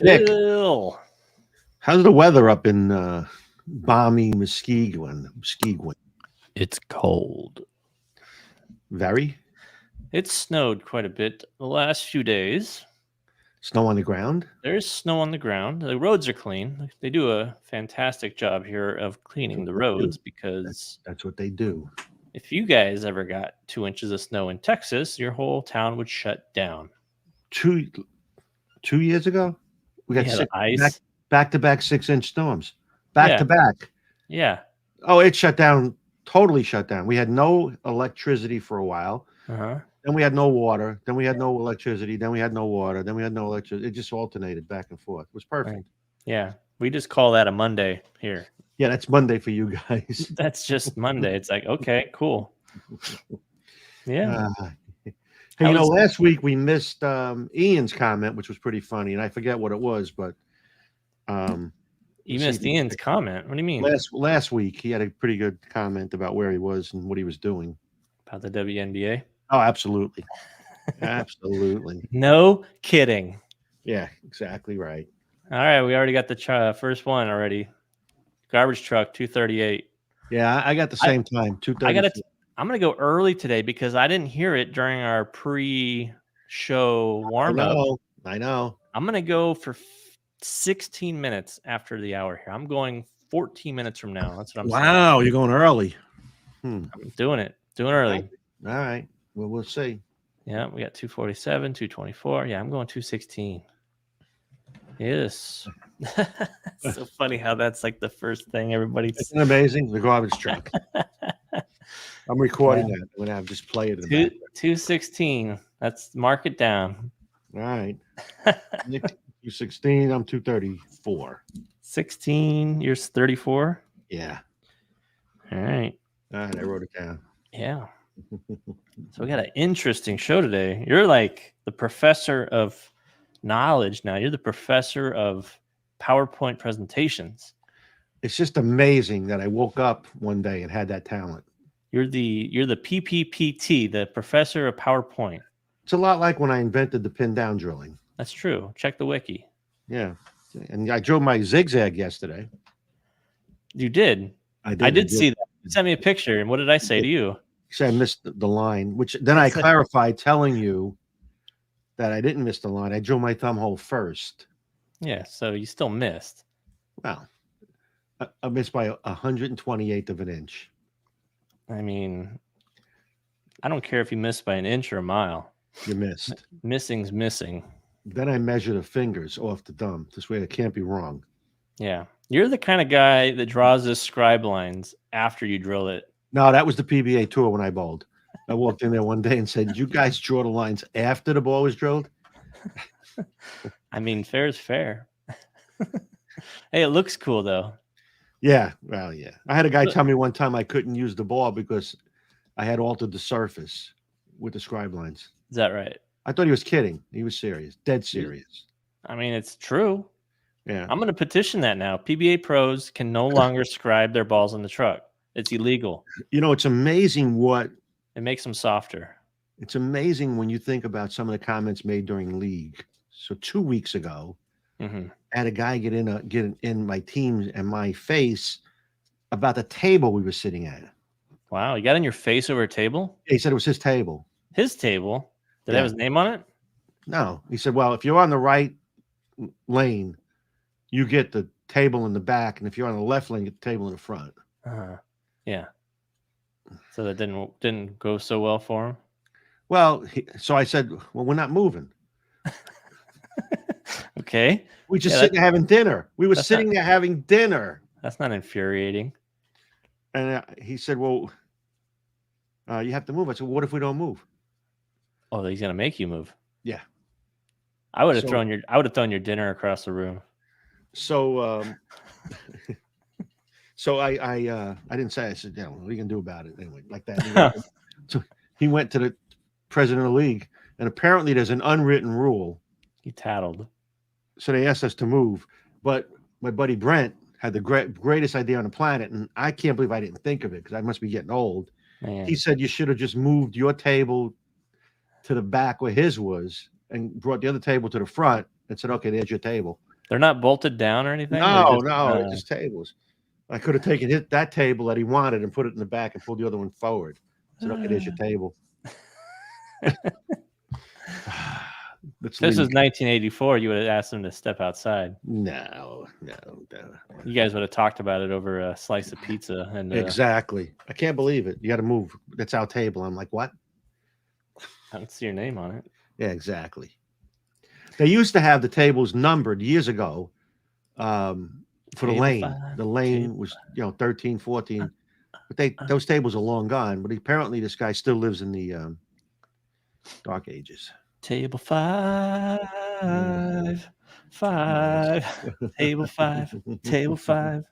Nick, Phil. how's the weather up in balmy Muskegon? It's cold. Very It's snowed quite a bit the last few days. snow on the ground. There's snow on the ground. The roads are clean. They do a fantastic job here of cleaning the roads because That's what they do. if you guys ever got 2 inches of snow in Texas, your whole town would shut down. 2 years ago, we got Yeah, the six ice. back to back 6-inch storms. Back Yeah. to back. Yeah. Oh, it shut down. Totally shut down. We had no electricity for a while. Uh-huh. Then we had no water. Then we had no electricity. Then we had no water. Then we had no electricity. It just alternated back and forth. It was perfect. Yeah. We just call that a Monday here. Yeah, that's Monday for you guys. That's just Monday. It's like, okay, cool. Yeah. Hey, last week we missed Ian's comment, which was pretty funny, and I forget what it was, but you missed Ian's comment. What do you mean? Last week he had a pretty good comment about where he was and what he was doing. About the WNBA? Oh, absolutely. Absolutely. No kidding. Yeah, exactly right. All right, we already got the first one already. Garbage truck, 2:38. Yeah, I got the same time, 2:30. I'm gonna go early today because I didn't hear it during our pre-show warm up. I know. I'm gonna go for 16 minutes after the hour here. I'm going 14 minutes from now. That's what I'm saying. Wow, you're going early. I'm doing it. Doing early. All right. Well, we'll see. Yeah, we got 2:47, 2:24. Yeah, I'm going 2:16. Yes. It's so funny how that's like the first thing everybody's. Isn't it amazing? The garbage truck. I'm recording that. I'm gonna have just play it. 2:16. Let's mark it down. All right. Nick, 2:16. I'm 2:34. 16. You're 34. Yeah. All right. All right. I wrote it down. Yeah. So we got an interesting show today. You're like the professor of knowledge now. You're the professor of PowerPoint presentations. It's just amazing that I woke up one day and had that talent. You're the PPPT, the professor of PowerPoint. It's a lot like when I invented the pin down drilling. That's true. Check the wiki. Yeah. And I drove my zigzag yesterday. You did? I did see that. You sent me a picture. And what did I say to you? You said I missed the line, which then I clarified telling you that I didn't miss the line. I drew my thumb hole first. Yeah, so you still missed. Well, I missed by 128th of an inch. I mean, I don't care if you missed by an inch or a mile. You missed. Missing's missing. Then I measure the fingers off the thumb. This way it can't be wrong. Yeah. You're the kind of guy that draws the scribe lines after you drill it. No, that was the PBA tour when I bowled. I walked in there one day and said, "Did you guys draw the lines after the ball was drilled?" I mean, fair is fair. Hey, it looks cool, though. Yeah. Well, yeah. I had a guy tell me one time I couldn't use the ball because I had altered the surface with the scribe lines. Is that right? I thought he was kidding. He was serious. Dead serious. I mean, it's true. Yeah. I'm going to petition that now. PBA pros can no longer scribe their balls in the truck. It's illegal. You know, it's amazing what... It makes them softer. It's amazing when you think about some of the comments made during league. So 2 weeks ago, I had a guy get in my team and my face about the table we were sitting at. Wow, you got in your face over a table? He said it was his table. His table? Did it have his name on it? No. He said, well, if you're on the right lane, you get the table in the back, and if you're on the left lane, you get the table in the front. Yeah. So that didn't go so well for him? Well, so I said, well, we're not moving. Okay. We just sitting there having dinner. We were sitting there having dinner. That's not infuriating. And he said, well, you have to move. I said, well, what if we don't move? Oh, he's gonna make you move. Yeah. I would have thrown your dinner across the room. So so I didn't say, I said, yeah, what are you gonna do about it anyway? Like that. So he went to the president of the league, and apparently there's an unwritten rule. He tattled. So they asked us to move, but my buddy Brent had the greatest idea on the planet, and I can't believe I didn't think of it because I must be getting old. Man. He said you should have just moved your table to the back where his was and brought the other table to the front and said, "Okay, there's your table." They're not bolted down or anything? No, they're just tables. I could have taken that table that he wanted and put it in the back and pulled the other one forward. I said, "Okay, there's your table." If this was 1984, you would have asked them to step outside. No. You guys would have talked about it over a slice of pizza. And exactly. I can't believe it. You got to move. That's our table. I'm like, what? I don't see your name on it. Yeah, exactly. They used to have the tables numbered years ago for the lane. 5, the lane was, 13, 14. But those tables are long gone. But apparently this guy still lives in the dark ages. Table 5, 5, table 5, table 5.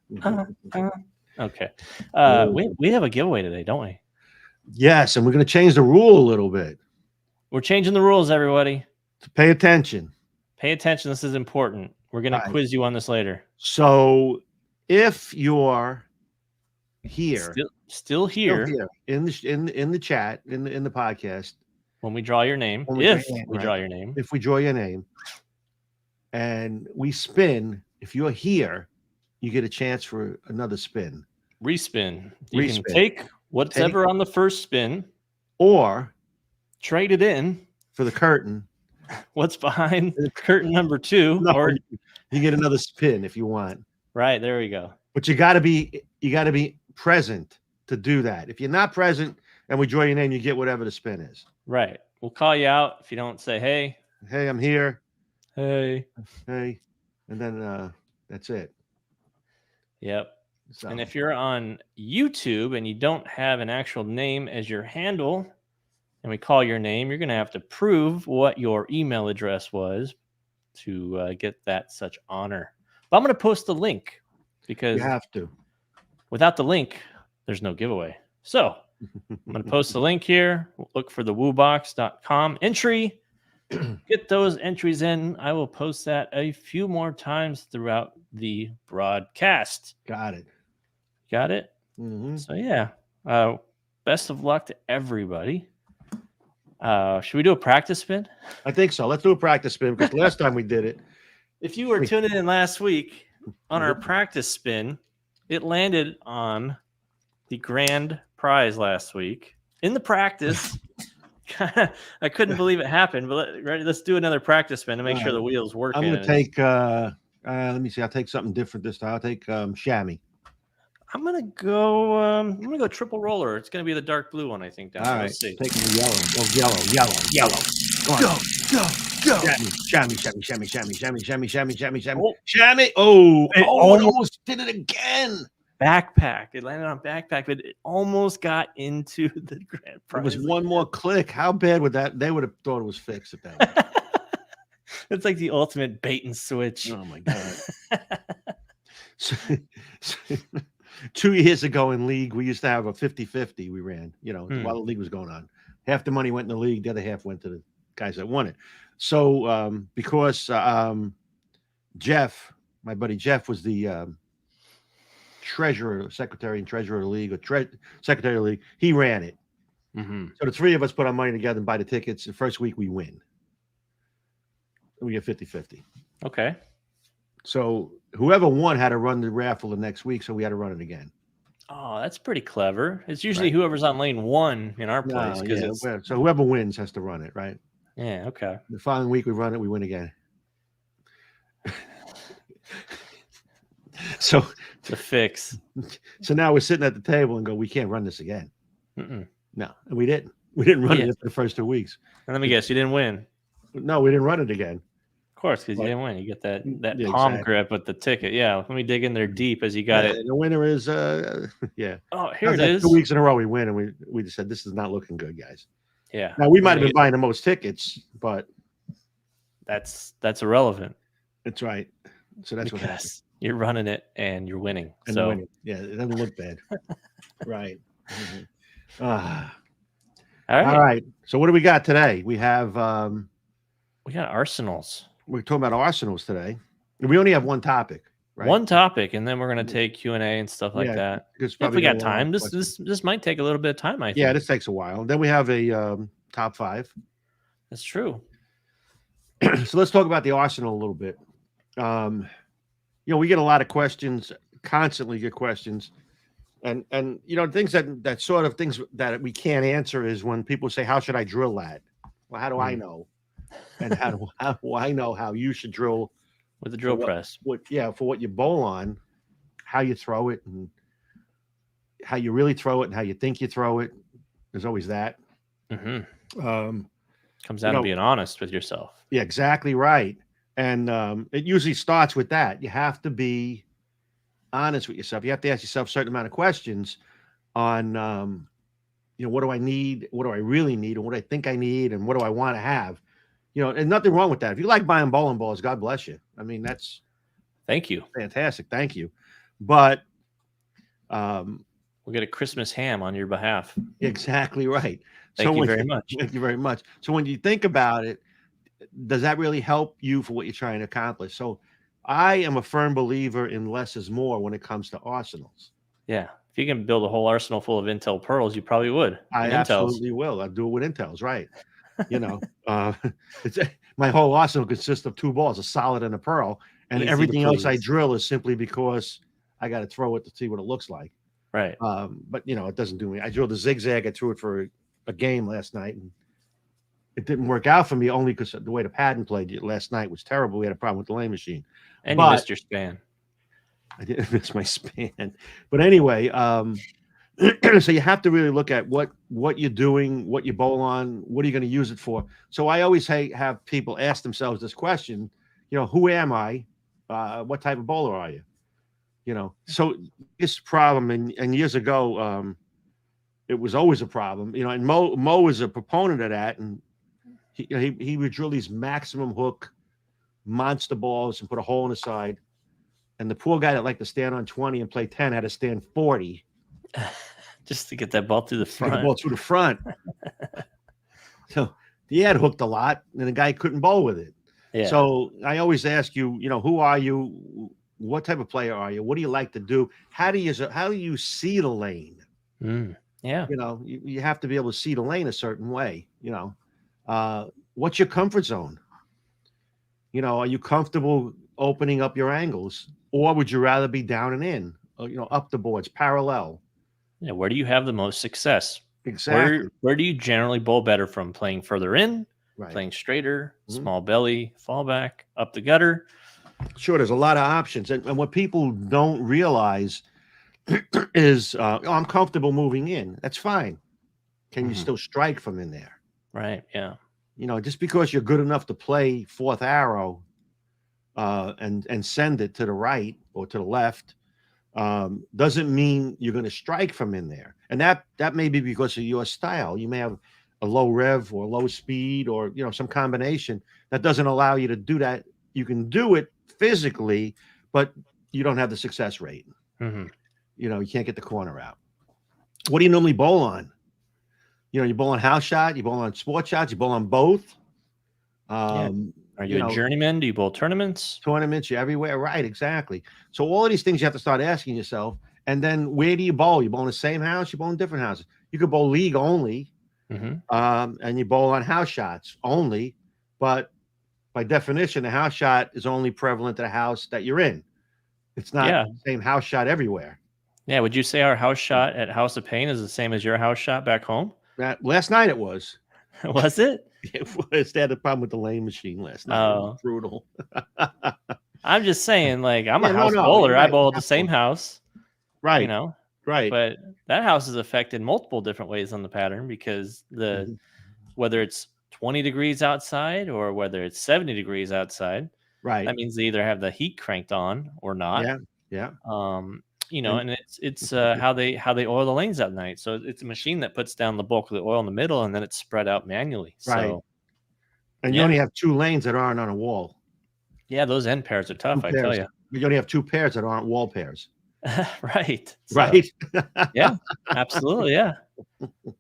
Okay. We have a giveaway today, don't we? Yes, and we're going to change the rule a little bit. We're changing the rules, everybody. So pay attention. Pay attention. This is important. We're going to quiz you on this later. So if you're here, still here in the chat, in the podcast, when we draw your name, if we draw your name, and we spin, if you're here, you get a chance for another spin. Respin. You can take whatever on the first spin, or trade it in for the curtain. What's behind curtain number 2? Or you get another spin if you want. Right, there we go. But you got to be present to do that. If you're not present and we draw your name, you get whatever the spin is. Right. We'll call you out if you don't say, hey, I'm here. Hey. And then that's it. Yep. So. And if you're on YouTube and you don't have an actual name as your handle and we call your name, you're going to have to prove what your email address was to get that such honor. But I'm going to post the link because you have to. Without the link, there's no giveaway. So I'm going to post the link here. Look for the woobox.com entry. Get those entries in. I will post that a few more times throughout the broadcast. Got it. Mm-hmm. So, yeah. Best of luck to everybody. Should we do a practice spin? I think so. Let's do a practice spin because last time we did it. If you were tuning in last week on our practice spin, it landed on the grand prize last week. In the practice, I couldn't believe it happened, but let's do another practice spin to make sure the wheels work. I'm going to take, let me see, I'll take something different this time. I'll take chamois. I'm gonna go triple roller. It's gonna be the dark blue one, I think. All right, taking the yellow. Yellow. Go. Chamois. Chamois. Oh, it almost did it again. Backpack. It landed on backpack, but it almost got into the grand prize. It was one more click. How bad would that? They would have thought it was fixed at that point. It's like the ultimate bait and switch. Oh my god. 2 years ago in league, we used to have a 50-50 we ran, while the league was going on. Half the money went in the league, the other half went to the guys that won it. So because Jeff, my buddy Jeff, was the secretary and treasurer of the league, or secretary of the league, he ran it. Mm-hmm. So the three of us put our money together and buy the tickets. The first week we win. We get 50-50. Okay. So whoever won had to run the raffle the next week, so we had to run it again. Oh, that's pretty clever. It's usually whoever's on lane 1 in our place. So whoever wins has to run it, right? Yeah, okay. The following week we run it, we win again. So the fix. So now we're sitting at the table and go, we can't run this again. Mm-mm. No, and we didn't. We didn't run it for the first 2 weeks. And let me guess, you didn't win. No, we didn't run it again. Of course, because you didn't win. You get that palm grip with the ticket. Yeah, let me dig in there deep as you got it. The winner is yeah. Oh, here it is. 2 weeks in a row we win, and we just said this is not looking good, guys. Yeah. Now we might have been buying the most tickets, but that's irrelevant. That's right. So that's what happens. You're running it and you're winning. Winning. Yeah, it doesn't look bad. Right. Mm-hmm. All right. So what do we got today? We have we got arsenals. We're talking about arsenals today. We only have one topic, right? One topic, and then we're going to take Q&A and stuff like that. If we got time, this might take a little bit of time, I think. Yeah, this takes a while. Then we have a top 5. That's true. So let's talk about the arsenal a little bit. We get a lot of questions, constantly get questions, and things that sort of things that we can't answer is when people say, "How should I drill that?" Well, how do I know? And how do I know how you should drill with the drill press? For what you bowl on, how you throw it, and how you really throw it, and how you think you throw it. There's always that. Comes down to being honest with yourself. Yeah, exactly right. And it usually starts with that. You have to be honest with yourself. You have to ask yourself a certain amount of questions on, what do I need? What do I really need? And what do I think I need? And what do I want to have? And nothing wrong with that. If you like buying bowling balls, God bless you. I mean, that's thank you. Fantastic. Thank you. But we'll get a Christmas ham on your behalf. Exactly right. Thank you very much. Thank you very much. So when you think about it, does that really help you for what you're trying to accomplish? So I am a firm believer in less is more when it comes to arsenals. Yeah. If you can build a whole arsenal full of Intel pearls, you probably would. I absolutely will. I'll do it with Intels, right? My whole arsenal consists of 2 balls, a solid and a pearl, and everything else I drill is simply because I got to throw it to see what it looks like. Right. But it doesn't do me. I drilled a zigzag. I threw it for a game last night, and it didn't work out for me only because the way the pattern played last night was terrible. We had a problem with the lane machine. And you missed your span. I didn't miss my span. But anyway, so you have to really look at what you're doing, what you bowl on, what are you going to use it for. So I always have people ask themselves this question, who am I? What type of bowler are you? So this problem, and years ago, it was always a problem, and Mo was a proponent of that. And he would drill these maximum hook monster balls and put a hole in the side. And the poor guy that liked to stand on 20 and play 10 had to stand 40. Just to get that ball through the front. Get the ball through the front. So he had hooked a lot, and the guy couldn't bowl with it. Yeah. So I always ask you, who are you? What type of player are you? What do you like to do? How do you see the lane? Yeah. You have to be able to see the lane a certain way. What's your comfort zone? Are you comfortable opening up your angles, or would you rather be down and in? Up the boards, parallel. Yeah. Where do you have the most success? Exactly. Where do you generally bowl better from? Playing further in, right. Playing straighter, small belly, fallback, up the gutter. Sure, there's a lot of options, and what people don't realize is, I'm comfortable moving in. That's fine. Can you still strike from in there? Right. Yeah. Just because you're good enough to play fourth arrow, and send it to the right or to the left, doesn't mean you're going to strike from in there. And that may be because of your style. You may have a low rev or low speed or some combination that doesn't allow you to do that. You can do it physically, but you don't have the success rate. You can't get the corner out. What do you normally bowl on? You bowl on house shot, you bowl on sport shots, you bowl on both. Are you a journeyman? Do you bowl tournaments? Tournaments, you're everywhere. Right, exactly. So all of these things you have to start asking yourself. And then where do you bowl? You bowl in the same house, you bowl in different houses. You could bowl league only, and you bowl on house shots only. But by definition, the house shot is only prevalent to the house that you're in. It's not the same house shot everywhere. Yeah. Would you say our house shot at House of Pain is the same as your house shot back home? Last night it was. Was it? It was. They had a problem with the lane machine last night. It was brutal. I'm just saying, I'm a house bowler. Right. I bowl at the same house. Right. Right. But that house is affected multiple different ways on the pattern because whether it's 20 degrees outside or whether it's 70 degrees outside, right? That means they either have the heat cranked on or not. Yeah. And it's how they oil the lanes that night. So it's a machine that puts down the bulk of the oil in the middle, and then it's spread out manually. Right. So, and you only have 2 lanes that aren't on a wall. Yeah, those end pairs are tough. I tell you. You only have 2 pairs that aren't wall pairs. Right. Right. Yeah. Absolutely. Yeah.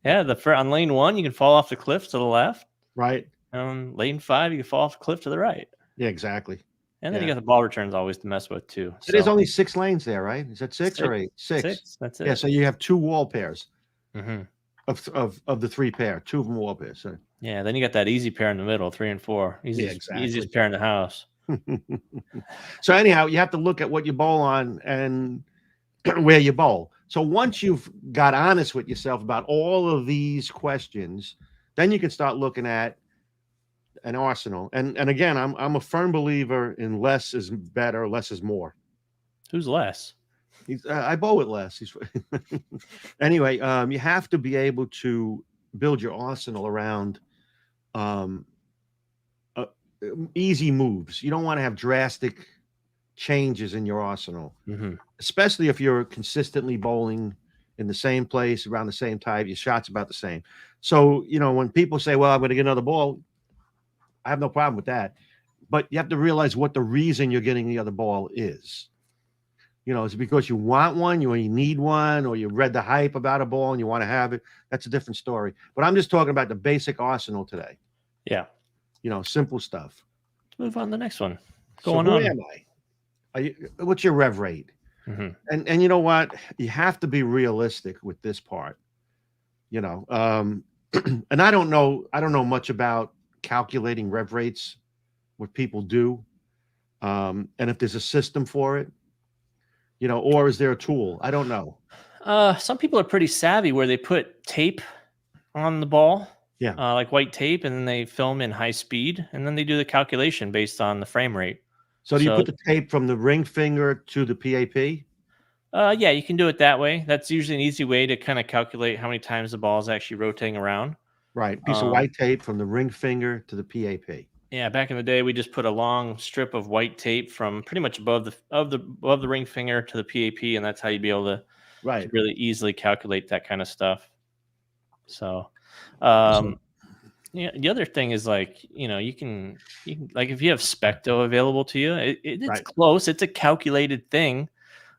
Yeah. On lane 1, you can fall off the cliff to the left. Right. Lane 5, you can fall off the cliff to the right. Yeah. Exactly. And then you got the ball returns always to mess with too. So there's only 6 lanes there, right? Is that 6 or 8? 6. That's it. Yeah. So you have 2 wall pairs of the 3 pair. 2 of them wall pairs. So Yeah, then you got that easy pair in the middle, 3 and 4. Yeah, Easiest exactly. pair in the house. So anyhow, you have to look at what you bowl on and where you bowl. So once you've got honest with yourself about all of these questions, then you can start looking at an arsenal. And again, I'm a firm believer in less is better, less is more. Who's less? I bowl with less. Anyway. You have to be able to build your arsenal around um, uh, easy moves. You don't want to have drastic changes in your arsenal, especially if you're consistently bowling in the same place around the same time. Your shot's about the same. So, when people say, well, I'm going to get another ball, I have no problem with that. But you have to realize what the reason you're getting the other ball is. Is it because you want one, you need one, or you read the hype about a ball and you want to have it? That's a different story. But I'm just talking about the basic arsenal today. Yeah. Simple stuff. Let's move on to the next one. So who am I? What's your rev rate? And you know what? You have to be realistic with this part. And I don't know much about calculating rev rates, what people do, and if there's a system for it, or is there a tool? I don't know. Some people are pretty savvy where they put tape on the ball. Yeah. Like white tape, and then they film in high speed, and then they do the calculation based on the frame rate. So do you put the tape from the ring finger to the PAP? Yeah, you can do it that way. That's usually an easy way to kind of calculate how many times the ball is actually rotating around. Right. Piece of white tape from the ring finger to the PAP. Yeah, back in the day, we just put a long strip of white tape from pretty much above the ring finger to the PAP, and that's how you'd be able to really easily calculate that kind of stuff. So, yeah. The other thing is you can like if you have Specto available to you, it's close. It's a calculated thing.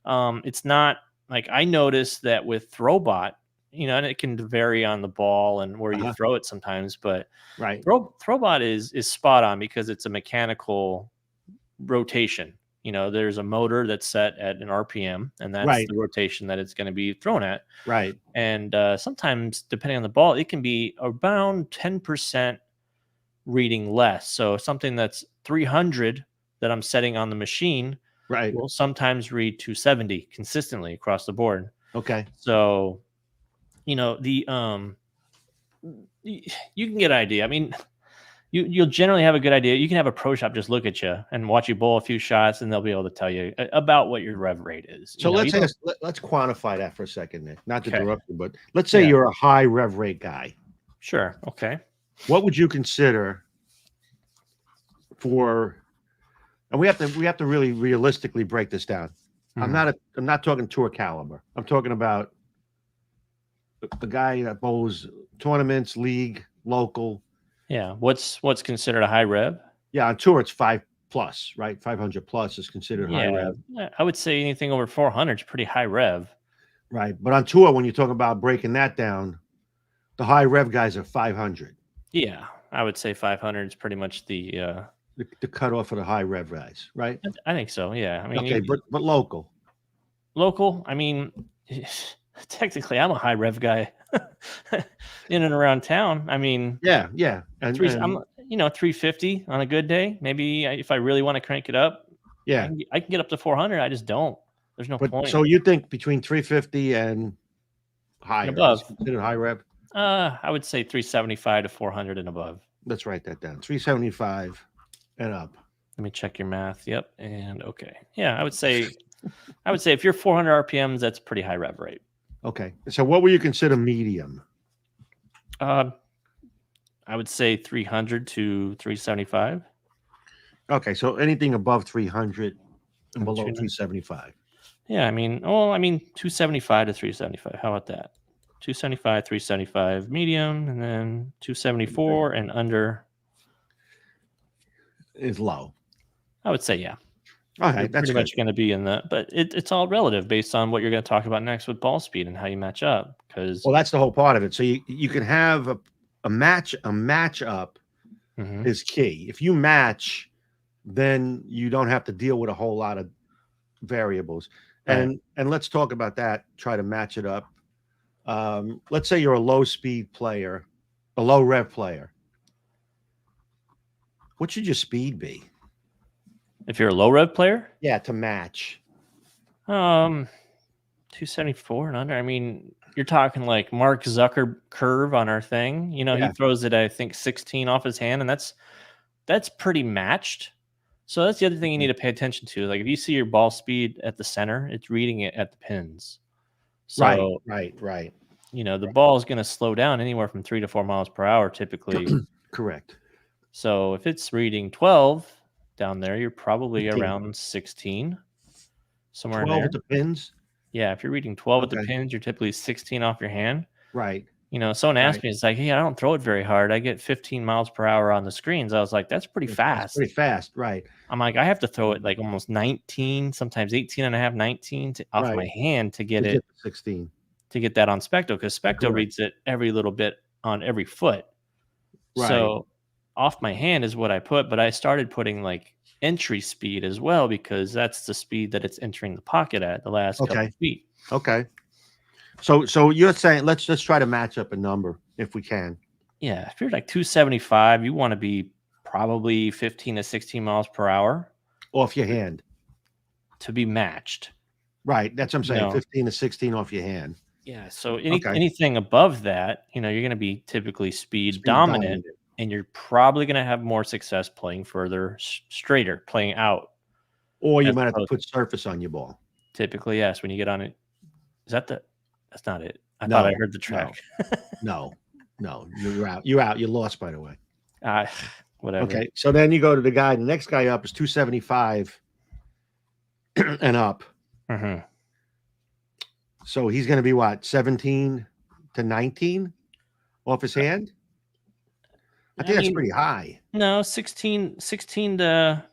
It's not like I noticed that with Throwbot, and it can vary on the ball and where you throw it sometimes, but Throwbot is spot on because it's a mechanical rotation. There's a motor that's set at an RPM, and that's the rotation that it's going to be thrown at. Right. And sometimes, depending on the ball, it can be around 10% reading less. So something that's 300 that I'm setting on the machine will sometimes read 270 consistently across the board. Okay. So, you can get an idea. I mean, you'll generally have a good idea. You can have a pro shop just look at you and watch you bowl a few shots, and they'll be able to tell you about what your rev rate is. So let's quantify that for a second, Nick. Not to interrupt you, but let's say you're a high rev rate guy. Sure. Okay. What would you consider for? And we have to really realistically break this down. I'm not talking tour caliber. I'm talking about the guy that bowls tournaments, league, local. Yeah. What's considered a high rev? Yeah, on tour it's 5+, right? 500 plus is considered high rev. I would say anything over 400 is pretty high rev. Right. But on tour, when you talk about breaking that down, the high rev guys are 500. Yeah, I would say 500 is pretty much the cutoff for the high rev guys, right? I think so. Yeah. I mean, okay, but local. Local. I mean, technically, I'm a high rev guy in and around town. I mean, yeah, I'm 350 on a good day. Maybe if I really want to crank it up, I can get up to 400. I just don't. There's no point. So you think between 350 and higher, above, considered high rev? I would say 375 to 400 and above. Let's write that down. 375 and up. Let me check your math. Yep, and okay. Yeah, I would say if you're 400 RPMs, that's pretty high rev rate. Okay. So what would you consider medium? I would say 300 to 375. Okay, so anything above 300 and below 375. Yeah, I mean 275 to 375. How about that? 275, 375 medium, and then 274 and under is low. I would say, yeah. Okay, that's pretty much going to be in that, but it's all relative based on what you're going to talk about next with ball speed and how you match up. Because that's the whole part of it. So you can have a match up is key. If you match, then you don't have to deal with a whole lot of variables. And let's talk about that. Try to match it up. Let's say you're a low speed player, a low rev player. What should your speed be? If you're a low rev player? Yeah, to match. 274 and under. I mean, you're talking like Mark Zucker curve on our thing. You know, he throws it, I think, 16 off his hand, and that's pretty matched. So that's the other thing you need to pay attention to. Like if you see your ball speed at the center, it's reading it at the pins. So right. You know, the ball is going to slow down anywhere from 3 to 4 miles per hour typically. Correct. So if it's reading 12 down there, you're probably 15. around 16, somewhere 12 in there. at the pins? Yeah, if you're reading 12 at the pins, you're typically 16 off your hand. Right. You know, someone asked me, it's like, hey, I don't throw it very hard. I get 15 miles per hour on the screens. I was like, that's pretty fast. That's pretty fast, right. I'm like, I have to throw it like almost 19, sometimes 18 and a half, 19 off my hand to get it 16. To get that on Specto, because Specto reads it every little bit on every foot. Right. So off my hand is what I put, but I started putting like entry speed as well, because that's the speed that it's entering the pocket at the last couple of feet. Okay. So you're saying let's try to match up a number if we can. Yeah, if you're like 275, you want to be probably 15 to 16 miles per hour off your hand to be matched. Right, that's what I'm saying. 15 to 16 off your hand. Yeah, so anything above that, you know, you're going to be typically speed dominant, and you're probably going to have more success playing further straighter, playing out. Or you might have to put surface on your ball. Typically, yes. When you get on it, that's not it. I thought I heard the track. No, you're out. You're out. You're lost, by the way. Whatever. Okay, so then you go to the guy. The next guy up is 275 and up. Mm-hmm. So he's going to be what, 17 to 19 off his hand? I think that's pretty high. No, 16 to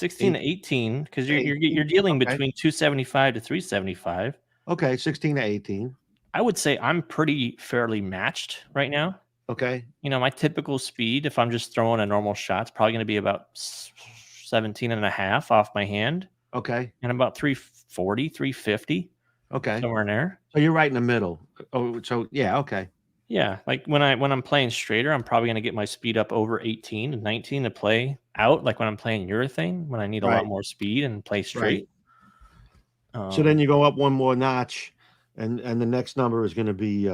18, because you're dealing between 275 to 375. Okay, 16 to 18. I would say I'm pretty fairly matched right now. Okay. You know, my typical speed, if I'm just throwing a normal shot, it's probably going to be about 17 and a half off my hand. Okay. And about 340, 350. Okay. Somewhere in there. So you're right in the middle. Oh, so yeah, okay. Yeah, like when I'm playing straighter, I'm probably going to get my speed up over 18 and 19 to play out. Like when I'm playing urethane, when I need a lot more speed and play straight. Right. So then you go up one more notch, and the next number is going to be.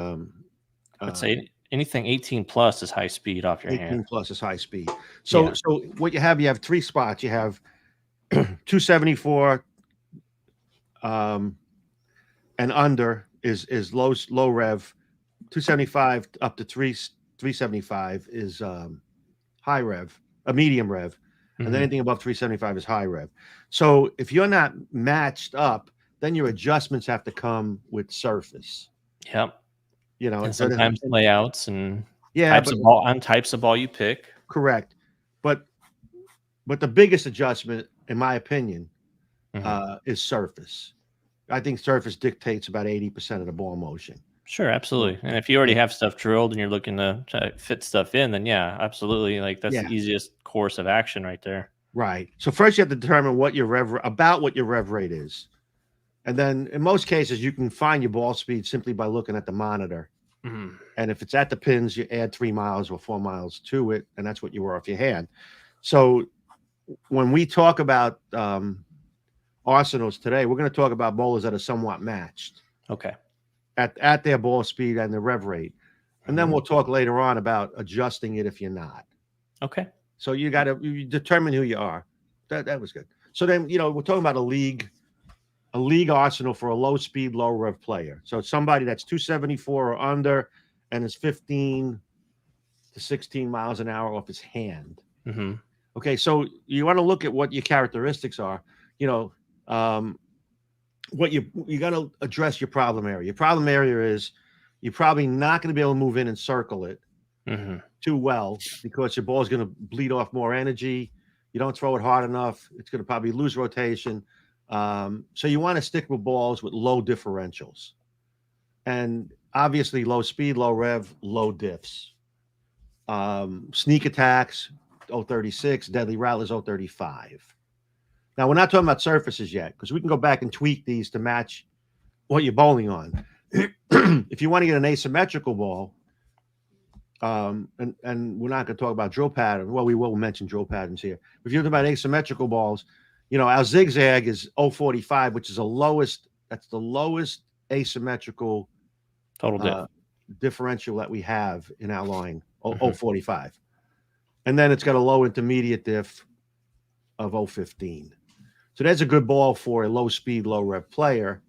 I'd say anything 18 plus is high speed off your 18 hand. 18 plus is high speed. So what you have 3 spots. You have 274. And under is low rev. 275 up to 375 is high rev, a medium rev, and then anything above 375 is high rev. So if you're not matched up, then your adjustments have to come with surface. Yep. You know, and sometimes layouts and types of ball you pick. Correct, but the biggest adjustment, in my opinion, is surface. I think surface dictates about 80% of the ball motion. Sure, absolutely. And if you already have stuff drilled and you're looking to fit stuff in, then yeah, absolutely. Like that's the easiest course of action right there. Right. So first you have to determine what your rev rate is. And then in most cases, you can find your ball speed simply by looking at the monitor. Mm-hmm. And if it's at the pins, you add 3 miles or 4 miles to it, and that's what you were off your hand. So when we talk about arsenals today, we're going to talk about bowlers that are somewhat matched. Okay. At their ball speed and their rev rate. And then we'll talk later on about adjusting it if you're not. Okay. So you determine who you are. That was good. So then, we're talking about a league arsenal for a low speed, low rev player. So it's somebody that's 274 or under and is 15 to 16 miles an hour off his hand. Mm-hmm. Okay. So you want to look at what your characteristics are. What you got to address your problem area. Your problem area is you're probably not going to be able to move in and circle it too well because your ball is going to bleed off more energy. You don't throw it hard enough. It's going to probably lose rotation. So you want to stick with balls with low differentials. And obviously low speed, low rev, low diffs. Sneak attacks, 036, deadly rattlers, 035. Now, we're not talking about surfaces yet because we can go back and tweak these to match what you're bowling on. If you want to get an asymmetrical ball, And we're not going to talk about drill pattern. Well, we will mention drill patterns here. If you're talking about asymmetrical balls, our zigzag is 045, which is that's the lowest asymmetrical Total diff. Differential that we have in our line, Mhm. 045. And then it's got a low intermediate diff of 015. So that's a good ball for a low speed, low rev player,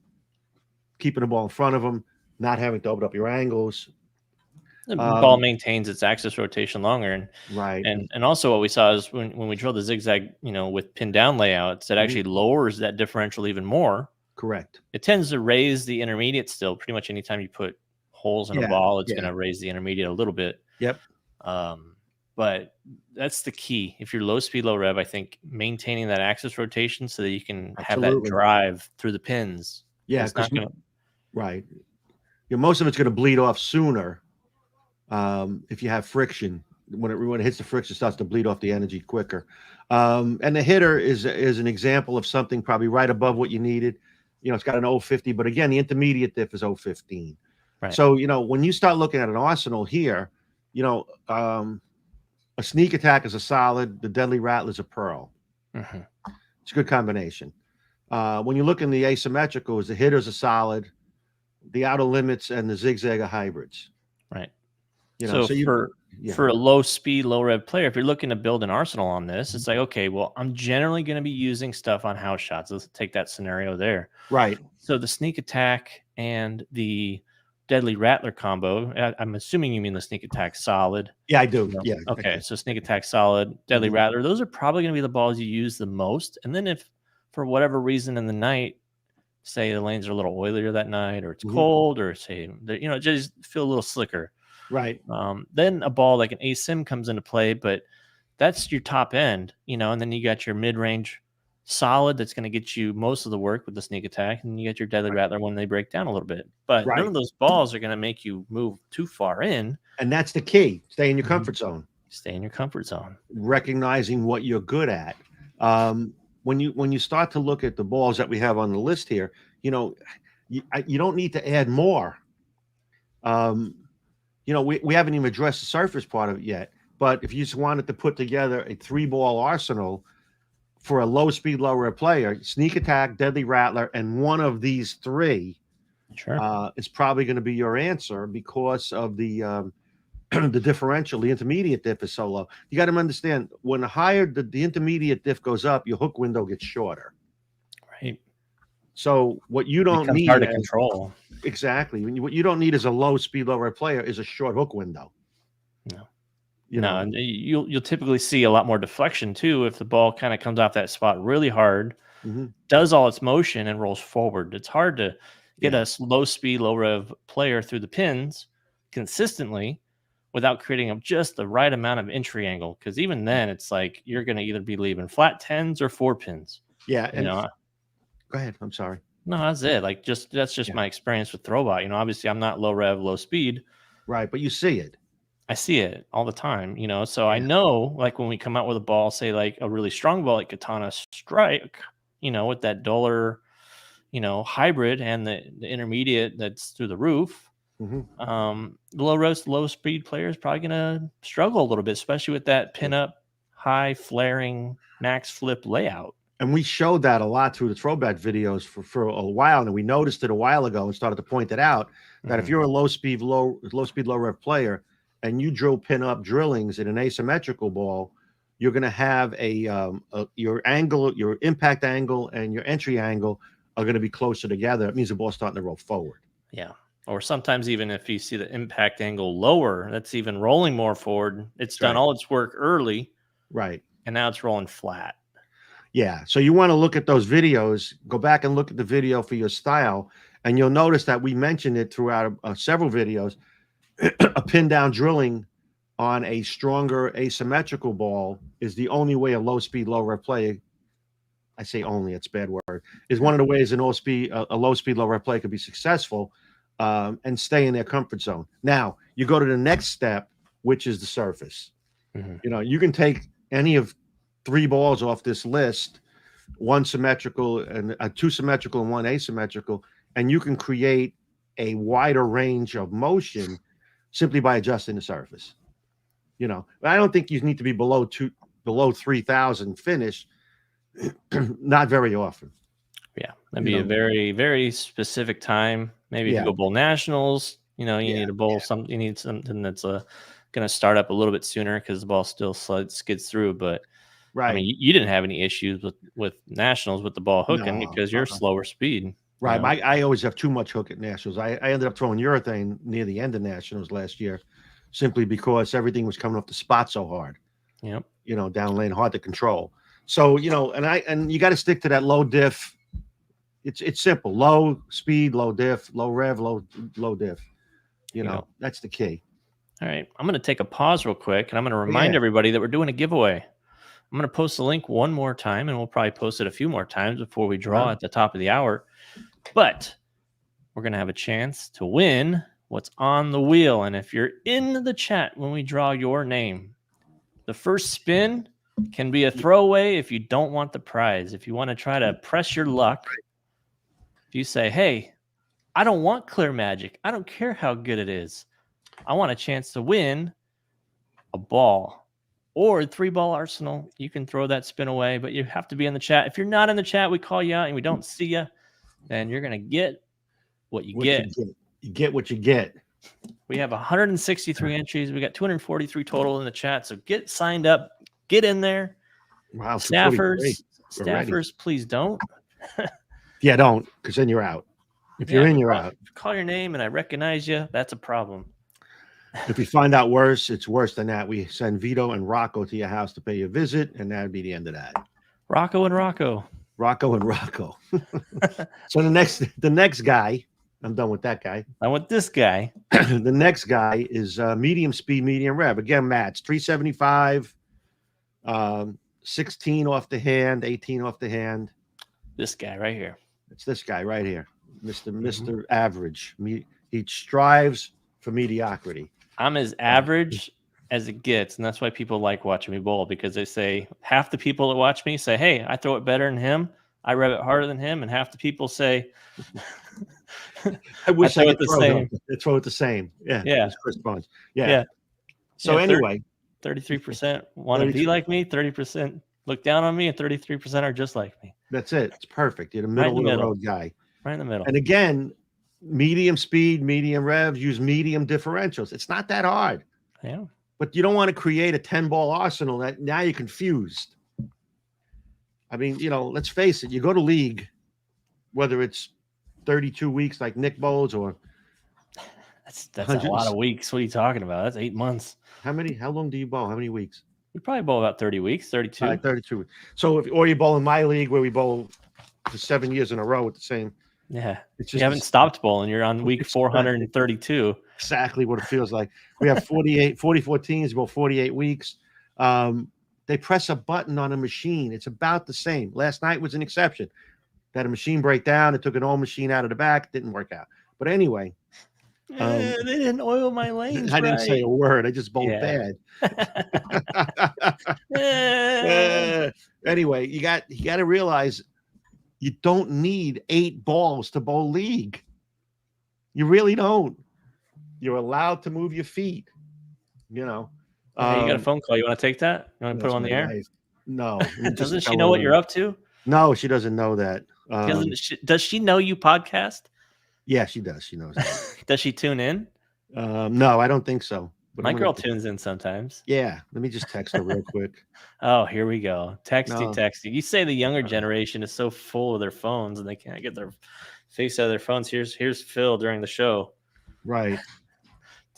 keeping the ball in front of them, not having to open up your angles. The ball maintains its axis rotation longer, and Right. and also what we saw is when we drill the zigzag, with pin down layouts, it actually lowers that differential even more. Correct. It tends to raise the intermediate still. Pretty much anytime you put holes in a ball, it's going to raise the intermediate a little bit. Yep. But that's the key. If you're low speed, low rev, I think maintaining that axis rotation so that you can have that drive through the pins. Yeah, it's not going to. Right. Most of it's going to bleed off sooner if you have friction. When it hits the friction, it starts to bleed off the energy quicker. And the hitter is an example of something probably right above what you needed. It's got an 050, but again, the intermediate diff is 015. Right. So, when you start looking at an arsenal here, a sneak attack is a solid. The deadly rattle is a pearl. Mm-hmm. It's a good combination. When you look in the asymmetricals, the hitters are solid. The outer limits and the zigzag are hybrids. Right. So for a low speed, low rev player, if you're looking to build an arsenal on this, it's like, okay, well, I'm generally going to be using stuff on house shots. Let's take that scenario there. Right. So the sneak attack and the deadly rattler combo, I'm assuming you mean the sneak attack solid. Yeah, I do. Yeah. Okay. So sneak attack solid, deadly rattler, those are probably going to be the balls you use the most. And then if for whatever reason in the night, say the lanes are a little oilier that night, or it's cold, or say, just feel a little slicker. Right. Then a ball like an asim comes into play, but that's your top end, and then you got your mid-range solid that's going to get you most of the work with the sneak attack, and you got your deadly rattler when they break down a little bit. But none of those balls are going to make you move too far in. And that's the key. Stay in your comfort zone. Stay in your comfort zone. Recognizing what you're good at. When you start to look at the balls that we have on the list here, you don't need to add more. We haven't even addressed the surface part of it yet. But if you just wanted to put together a 3-ball arsenal for a low speed, low rev player, sneak attack, deadly rattler, and one of these 3, is probably going to be your answer because of the the differential. The intermediate diff is so low. You got to understand, when the intermediate diff goes up, your hook window gets shorter. Right. So what you don't need, hard to control. Exactly. What you don't need is a low speed, low rev player is a short hook window. No. And you'll typically see a lot more deflection too if the ball kind of comes off that spot really hard, does all its motion and rolls forward. It's hard to get a low speed, low rev player through the pins consistently without creating just the right amount of entry angle. Because even then, it's like you're going to either be leaving flat 10s or 4 pins. Yeah. Go ahead. I'm sorry. No, that's it. Like that's just my experience with throwbot. Obviously I'm not low rev, low speed. Right. But you see it. I see it all the time, so I know, like when we come out with a ball, say like a really strong ball like Katana Strike, with that duller, hybrid and the intermediate that's through the roof. The low speed player is probably going to struggle a little bit, especially with that pin up, high flaring max flip layout. And we showed that a lot through the throwback videos for a while, and we noticed it a while ago and started to point it out that if you're a low speed, low rev player and you drill pin up drillings in an asymmetrical ball, you're going to have your angle, your impact angle, and your entry angle are going to be closer together. It means the ball's starting to roll forward. Yeah. Or sometimes even if you see the impact angle lower, that's even rolling more forward. It's done all its work early. Right. And now it's rolling flat. Yeah. So you want to look at those videos, go back and look at the video for your style, and you'll notice that we mentioned it throughout several videos. A pin down drilling on a stronger asymmetrical ball is the only way a low speed, low rev player, I say only, it's a bad word, is one of the ways a low speed, low rev player could be successful and stay in their comfort zone. Now you go to the next step, which is the surface. You can take any of 3 balls off this list, 1 symmetrical and 2 symmetrical and 1 asymmetrical, and you can create a wider range of motion simply by adjusting the surface. I don't think you need to be below 3,000 finish. Not very often. Yeah, that'd be a very, very specific time. Maybe if you go bowl nationals, you need a bowl. You need something that's going to start up a little bit sooner because the ball still skids through. But right, I mean, you didn't have any issues with nationals with the ball hooking because you're slower speed. Right, I always have too much hook at nationals. I ended up throwing urethane near the end of nationals last year, simply because everything was coming off the spot so hard. Yep. Down lane, hard to control. So and you got to stick to that low diff. It's simple: low speed, low diff, low rev, low diff. That's the key. All right, I'm going to take a pause real quick, and I'm going to remind everybody that we're doing a giveaway. I'm going to post the link one more time, and we'll probably post it a few more times before we draw at the top of the hour. But we're going to have a chance to win what's on the wheel. And if you're in the chat when we draw your name, the first spin can be a throwaway if you don't want the prize. If you want to try to press your luck, if you say, hey, I don't want Clear Magic. I don't care how good it is. I want a chance to win a ball or 3-ball arsenal. You can throw that spin away, but you have to be in the chat. If you're not in the chat, we call you out and we don't see you, then you're going to get what you get. You get what you get. We have 163 entries. We got 243 total in the chat. So get signed up. Get in there. Wow. Staffers, please don't. Yeah, don't, because then you're out. If you're in, you're out. If you call your name and I recognize you, that's a problem. If you find out worse, it's worse than that. We send Vito and Rocco to your house to pay your visit, and that would be the end of that. Rocco and Rocco. So the next guy, I'm done with that guy. I want this guy. The next guy is medium speed, medium rev. Again, Matt's 375, 16 off the hand, 18 off the hand. This guy right here. It's this guy right here, Mr. Average. He strives for mediocrity. I'm as average as it gets, and that's why people like watching me bowl, because they say half the people that watch me say, hey, I throw it better than him. I rev it harder than him, and half the people say, I wish I could throw it the same. Yeah. Chris Bones. Yeah. So anyway, 33% want to be like me, 30% look down on me, and 33% are just like me. That's it. It's perfect. You're the middle of the road guy. Right in the middle. And again, medium speed, medium rev, use medium differentials. It's not that hard. Yeah. But you don't want to create a 10-ball arsenal that now you're confused. I mean, let's face it. You go to league, whether it's 32 weeks like Nick Bowles or that's a lot of weeks. What are you talking about? That's 8 months. How long do you bowl? How many weeks? We probably bowl about 30 weeks, 32. 32. So or you bowl in my league where we bowl for 7 years in a row with the same. Yeah. You haven't stopped bowling. You're on week 432. Exactly what it feels like. We have 44 teams, about 48 weeks. They press a button on a machine. It's about the same. Last night was an exception. They had a machine break down. It took an old machine out of the back. Didn't work out. But anyway. They didn't oil my lanes. I didn't say a word. I just bowled bad. Anyway, you got to realize you don't need 8 balls to bowl league. You really don't. You're allowed to move your feet. Hey, you got a phone call. You want to take that? You want to put it on the air? Wife. No. Doesn't she know what you're up to? No, she doesn't know that. Does she know you podcast? Yeah, she does. She knows that. Does she tune in? No, I don't think so. But my girl tunes in sometimes. Yeah. Let me just text her real quick. Oh, here we go. Texty. You say the younger generation is so full of their phones and they can't get their face out of their phones. Here's Phil during the show. Right.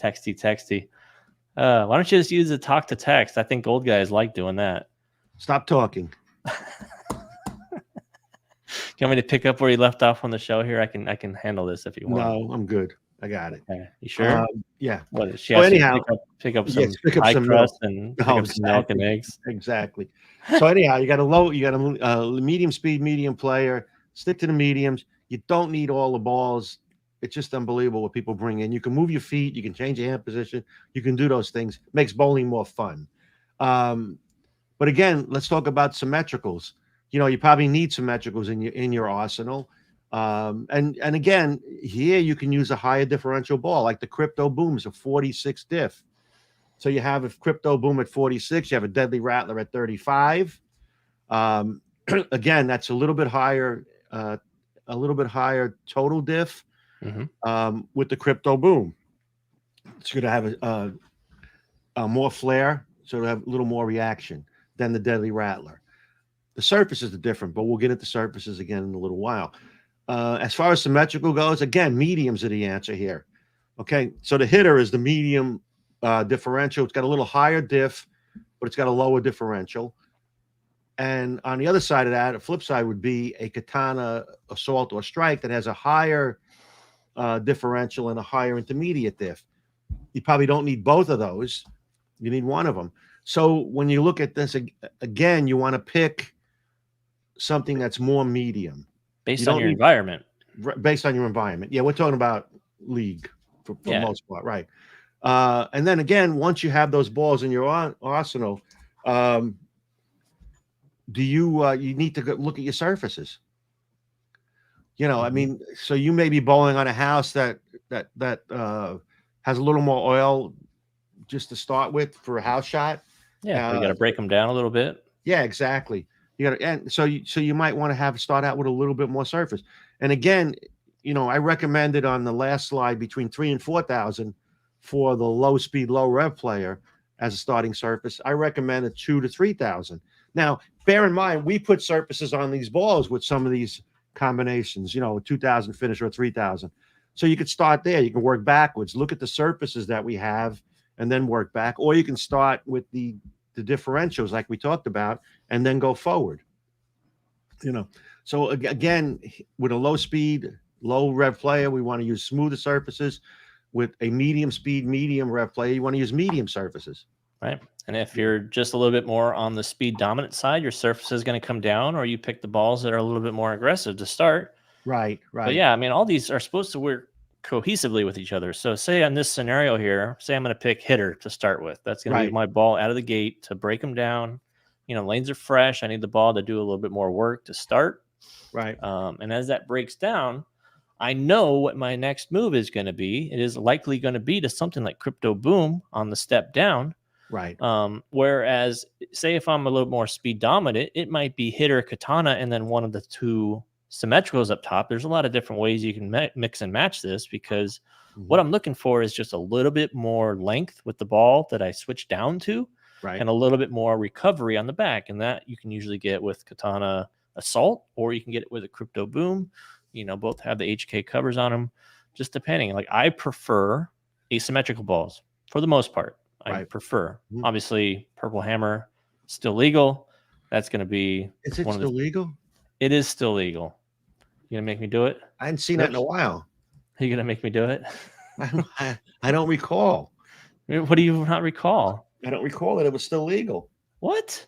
Texty. Why don't you just use the talk to text? I think old guys like doing that. Stop talking. You want me to pick up where you left off on the show here? I can handle this if you want. No, I'm good. I got it. Okay. You sure? Yeah. What? She has to pick up some pie crust and pick up some milk and eggs. Exactly. So anyhow, you got a medium speed, medium player. Stick to the mediums. You don't need all the balls. It's just unbelievable what people bring in. You can move your feet. You can change your hand position. You can do those things. Makes bowling more fun. But again, let's talk about symmetricals. You probably need symmetricals in your arsenal. And again, here you can use a higher differential ball, like the Crypto Boom is a 46 diff. So you have a crypto boom at 46. You have a deadly rattler at 35. Again, that's a little bit higher total diff with the crypto boom. It's going to have a more flair, so it'll have a little more reaction than the deadly rattler. The surfaces are different, but we'll get into surfaces again in a little while. As far as symmetrical goes, again, mediums are the answer here. Okay, so the hitter is the medium differential. It's got a little higher diff, but it's got a lower differential. And on the other side of that, a flip side would be a katana assault or strike that has a higher differential and a higher intermediate diff. You probably don't need both of those. You need one of them. So when you look at this again, you want to pick something that's more medium. Based on your environment. Based on your environment. Yeah, we're talking about league for the most part, right? And then again, once you have those balls in your arsenal, do you need to look at your surfaces? You know, I mean, so you may be bowling on a house that has a little more oil just to start with for a house shot. Yeah, you got to break them down a little bit. Yeah, exactly. You got to, and so you might want to start out with a little bit more surface. And again, you know, I recommended on the last slide between 3,000 and 4,000 for the low speed, low rev player as a starting surface. I recommend a 2,000 to 3,000. Now, bear in mind, we put surfaces on these balls with some of these combinations, you know, a 2,000 finish or a 3,000. So you could start there. You can work backwards. Look at the surfaces that we have and then work back. Or you can start with the differentials like we talked about and then go forward. You know, so again, with a low speed, low rev player, we want to use smoother surfaces. With a medium speed, medium rev player, you want to use medium surfaces. Right. And if you're just a little bit more on the speed dominant side, your surface is going to come down, or you pick the balls that are a little bit more aggressive to start. Right. But yeah, I mean, all these are supposed to work cohesively with each other. So say on this scenario here, say I'm going to pick hitter to start with. That's going to be my ball out of the gate to break them down. You know, lanes are fresh. I need the ball to do a little bit more work to start. Right. And as that breaks down, I know what my next move is going to be. It is likely going to be to something like crypto boom on the step down. Right. Whereas, say if I'm a little more speed dominant, it might be hitter katana and then one of the two symmetricals up top. There's a lot of different ways you can mix and match this, because what I'm looking for is just a little bit more length with the ball that I switch down to, and a little bit more recovery on the back. And that you can usually get with katana assault, or you can get it with a crypto boom. You know, both have the HK covers on them, just depending. Like, I prefer asymmetrical balls for the most part. I prefer. Obviously, Purple Hammer still legal. That's going to be. Is it still legal? It is still legal. You gonna make me do it? I hadn't seen it in a while. Are you gonna make me do it? I don't recall. What do you not recall? I don't recall that it was still legal. What?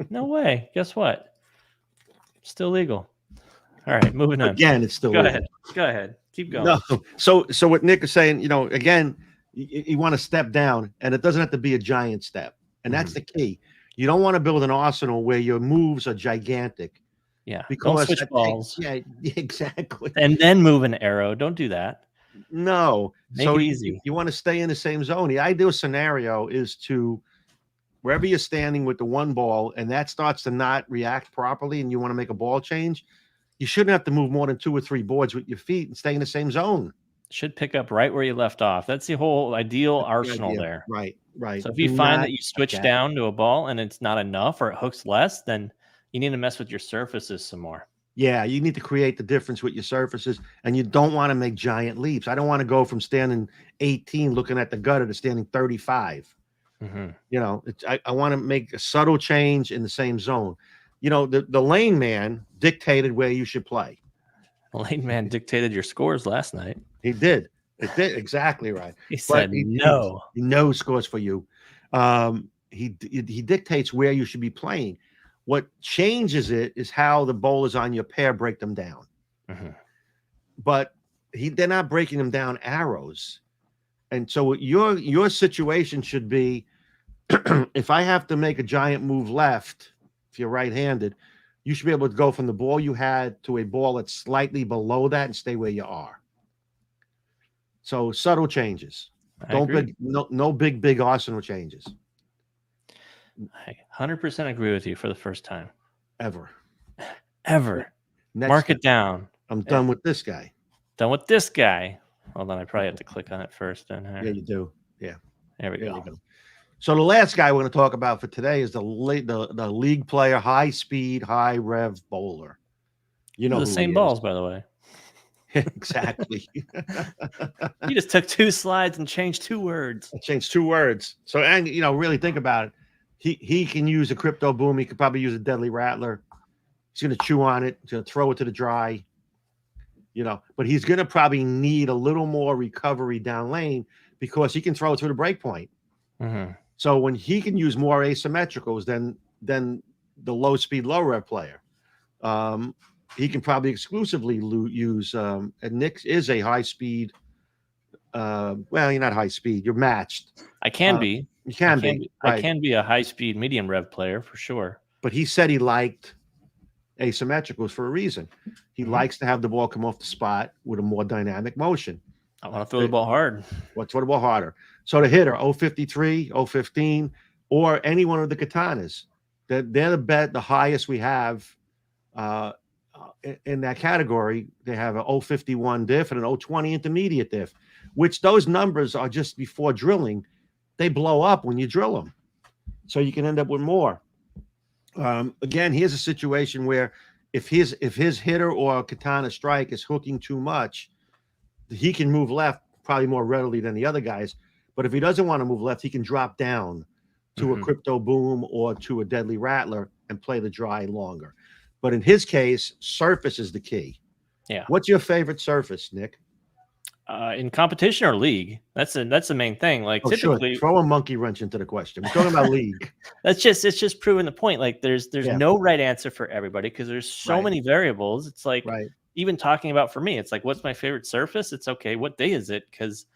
No way. Guess what? Still legal. All right, moving on. Again, it's still legal. Go ahead. Keep going. No. So what Nick is saying, you know, again, you want to step down, and it doesn't have to be a giant step. And that's the key. You don't want to build an arsenal where your moves are gigantic. Yeah. Because don't switch balls. Yeah, exactly. And then move an arrow. Don't do that. No. Make it easy. You want to stay in the same zone. The ideal scenario is to, wherever you're standing with the one ball and that starts to not react properly and you want to make a ball change, you shouldn't have to move more than 2 or 3 boards with your feet and stay in the same zone. Should pick up right where you left off. That's the whole ideal arsenal there. Right. So if you find that you switch down to a ball and it's not enough or it hooks less, then you need to mess with your surfaces some more. Yeah, you need to create the difference with your surfaces, and you don't want to make giant leaps. I don't want to go from standing 18 looking at the gutter to standing 35. You know, I want to make a subtle change in the same zone. You know, the lane man dictated where you should play. The lane man dictated your scores last night. He did. It did exactly right. He said no. He knows scores for you. He dictates where you should be playing. What changes it is how the bowlers on your pair break them down. But they're not breaking them down arrows. And so your situation should be, if I have to make a giant move left, if you're right-handed, you should be able to go from the ball you had to a ball that's slightly below that and stay where you are. So subtle changes. I agree. No big arsenal changes. I 100% agree with you for the first time. Ever. Mark it down. I'm done with this guy. Done with this guy. Hold on, I probably have to click on it first. Yeah, you do. Yeah. There we go. So the last guy we're going to talk about for today is the league player, high speed, high rev bowler. You know the same balls, by the way. Exactly. You just took 2 slides and changed 2 words. I changed 2 words. So, and really think about it. He can use a crypto boom. He could probably use a deadly rattler. He's going to chew on it, to throw it to the dry. But he's going to probably need a little more recovery down lane because he can throw it to the break point. Mm-hmm. So when he can use more asymmetricals than the low speed, low rev player, he can probably exclusively use. And Nick is a high speed. Well, you're not high speed. You're matched. I can be. You can be. Right. I can be a high speed, medium rev player for sure. But he said he liked asymmetricals for a reason. He likes to have the ball come off the spot with a more dynamic motion. I want to throw the ball hard. Throw the ball harder. So the hitter, 053, 015, or any one of the katanas, they're the highest we have in that category. They have an 051 diff and an 020 intermediate diff, which those numbers are just before drilling. They blow up when you drill them. So you can end up with more. Again, here's a situation where if his hitter or katana strike is hooking too much, he can move left probably more readily than the other guys. But if he doesn't want to move left, he can drop down to a crypto boom or to a deadly rattler and play the dry longer. But in his case, surface is the key. Yeah. What's your favorite surface, Nick? In competition or league? That's the main thing. Like typically, throw a monkey wrench into the question. We're talking about league. It's just proving the point. Like there's no right answer for everybody because there's so many variables. It's like even talking about for me, it's like what's my favorite surface? It's okay. What day is it? Because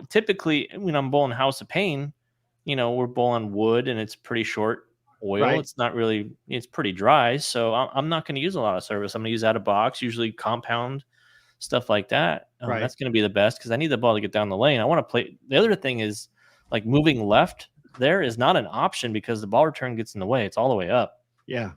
typically when I'm bowling House of Pain, we're bowling wood and it's pretty short oil. Right. It's not really. It's pretty dry. So I'm not going to use a lot of surface. I'm going to use out of box, usually compound. Stuff like that. That's going to be the best because I need the ball to get down the lane. I want to play. The other thing is like moving left there is not an option because the ball return gets in the way. It's all the way up. Yeah.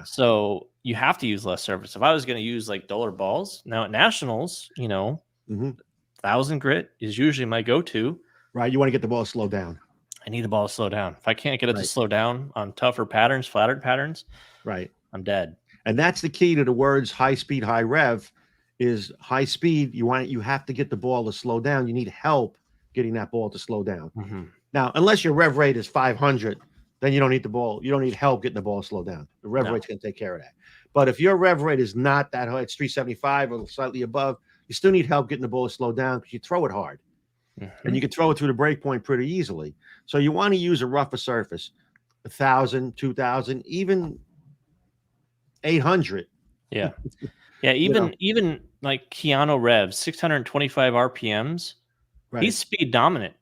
So you have to use less surface. If I was going to use like duller balls now at nationals, 1,000 grit is usually my go-to. Right. You want to get the ball to slow down. I need the ball to slow down. If I can't get it to slow down on tougher patterns, flattered patterns, I'm dead. And that's the key to the words high speed, high rev. Is high speed. You have to get the ball to slow down. You need help getting that ball to slow down. Now, unless your rev rate is 500, then you don't need the ball. You don't need help getting the ball to slow down. The rev rate's going to take care of that. But if your rev rate is not that high, it's 375 or slightly above, you still need help getting the ball to slow down because you throw it hard. And you can throw it through the break point pretty easily. So you want to use a rougher surface, 1,000, 2,000, even 800. Yeah. Yeah, even like Keanu Revs, 625 RPMs, he's speed dominant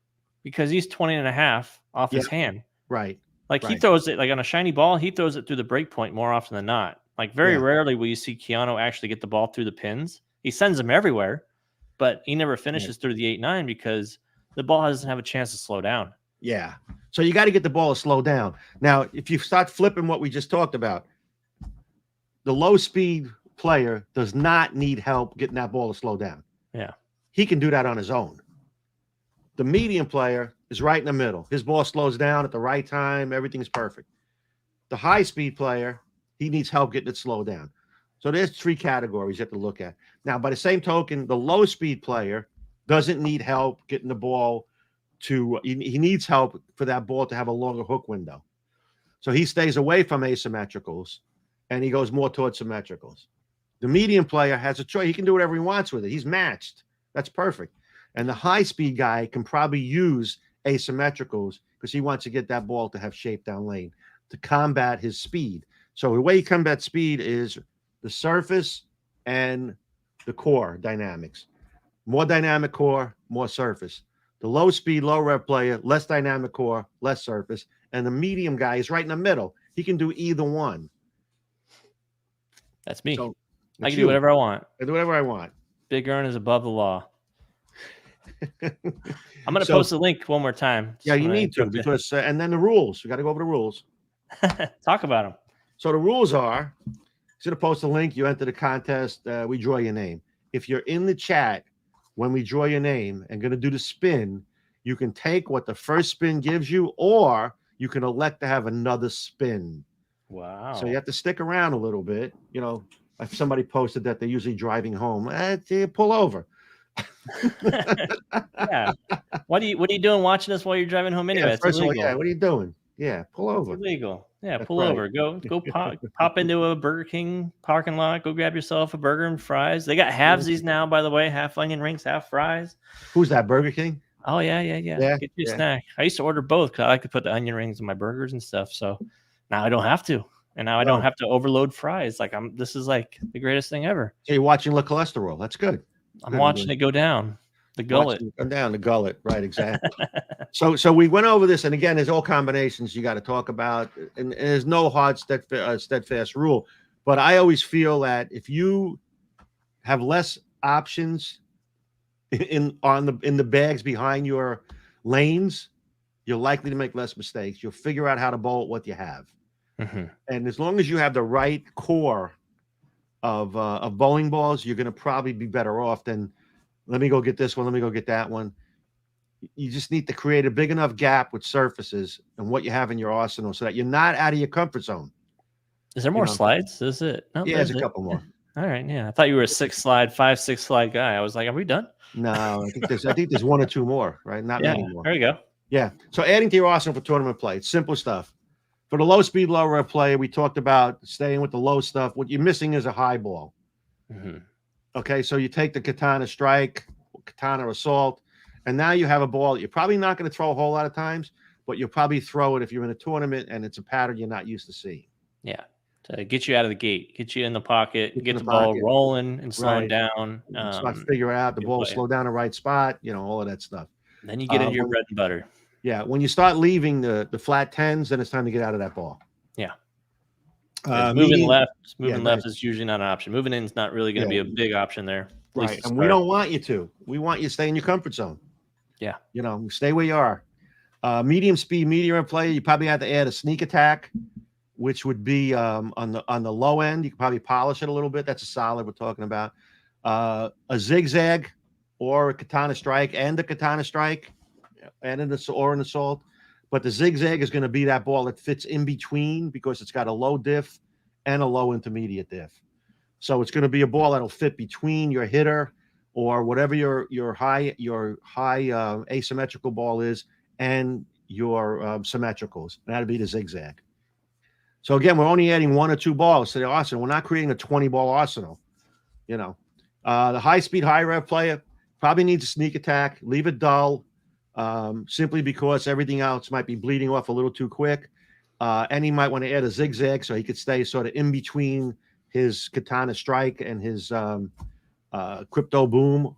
because he's 20 and a half off his hand. Right. Like he throws it like on a shiny ball, he throws it through the break point more often than not. Like very rarely will you see Keanu actually get the ball through the pins. He sends them everywhere, but he never finishes through the 8-9 because the ball doesn't have a chance to slow down. Yeah. So you got to get the ball to slow down. Now, if you start flipping what we just talked about, the low speed player does not need help getting that ball to slow down. Yeah. He can do that on his own. The medium player is right in the middle. His ball slows down at the right time. Everything's perfect. The high speed player, he needs help getting it slowed down. So there's 3 categories you have to look at. Now, by the same token, the low speed player doesn't need help getting the ball to, he needs help for that ball to have a longer hook window. So he stays away from asymmetricals and he goes more towards symmetricals. The medium player has a choice. He can do whatever he wants with it. He's matched. That's perfect. And the high-speed guy can probably use asymmetricals because he wants to get that ball to have shape down lane to combat his speed. So the way you combat speed is the surface and the core dynamics. More dynamic core, more surface. The low-speed, low-rev player, less dynamic core, less surface. And the medium guy is right in the middle. He can do either one. That's me. So, I can do whatever I want. I do whatever I want. Big Earn is above the law. I'm going to post the link one more time. Yeah, you need to, because and then the rules. We got to go over the rules. Talk about them. So the rules are: instead of post the link, you enter the contest. We draw your name. If you're in the chat when we draw your name and going to do the spin, you can take what the first spin gives you, or you can elect to have another spin. Wow. So you have to stick around a little bit. You know, if somebody posted that they're usually driving home, pull over. Yeah. What are you doing watching us while you're driving home anyway? Yeah, first of all, what are you doing? Yeah, pull over. It's illegal. Yeah, pull over. Go pop into a Burger King parking lot. Go grab yourself a burger and fries. They got halvesies now, by the way. Half onion rings, half fries. Who's that? Burger King? Oh yeah. Get you a snack. I used to order both because I like to put the onion rings in my burgers and stuff. So now I don't have to, and now I don't have to overload fries. Like this is like the greatest thing ever. So you're watching the cholesterol. That's good. I'm watching it go down. The gullet. Go down the gullet. Right, exactly. So we went over this, and again, there's all combinations you got to talk about, and there's no hard steadfast rule. But I always feel that if you have less options in the bags behind your lanes, you're likely to make less mistakes. You'll figure out how to bowl what you have, and as long as you have the right core of bowling balls, you're going to probably be better off than, let me go get this one, let me go get that one. You just need to create a big enough gap with surfaces and what you have in your arsenal so that you're not out of your comfort zone. Is there more slides? Is it? No, yeah, there's a couple more. All right, yeah. I thought you were a 6 slide guy. I was like, are we done? No, I think there's 1 or 2 more, right? Not many more. There you go. Yeah. So adding to your arsenal for tournament play, it's simple stuff. For the low speed, low rep play, we talked about staying with the low stuff. What you're missing is a high ball. Okay, so you take the katana strike, katana assault, and now you have a ball that you're probably not going to throw a whole lot of times, but you'll probably throw it if you're in a tournament and it's a pattern you're not used to seeing. Yeah, to get you out of the gate, get you in the pocket, get the ball rolling and slowing down. Start figure out the ball, slow down the right spot, all of that stuff. Then you get into your bread and butter. Yeah, when you start leaving the flat 10s, then it's time to get out of that ball. Yeah. Moving left is usually not an option. Moving in is not really going to be a big option there. Right, and we don't want you to. We want you to stay in your comfort zone. Yeah. Stay where you are. Medium speed, medium play, you probably have to add a sneak attack, which would be on the low end. You could probably polish it a little bit. That's a solid we're talking about. A zigzag or a katana strike and a katana strike and an assault. But the zigzag is going to be that ball that fits in between because it's got a low diff and a low intermediate diff. So it's going to be a ball that'll fit between your hitter or whatever your high asymmetrical ball is and your symmetricals. That'd be the zigzag. So again, we're only adding 1 or 2 balls to the arsenal. We're not creating a 20-ball arsenal. The high speed, high rev player probably needs a sneak attack. Leave it dull. Simply because everything else might be bleeding off a little too quick. And he might want to add a zigzag so he could stay sort of in between his katana strike and his crypto boom.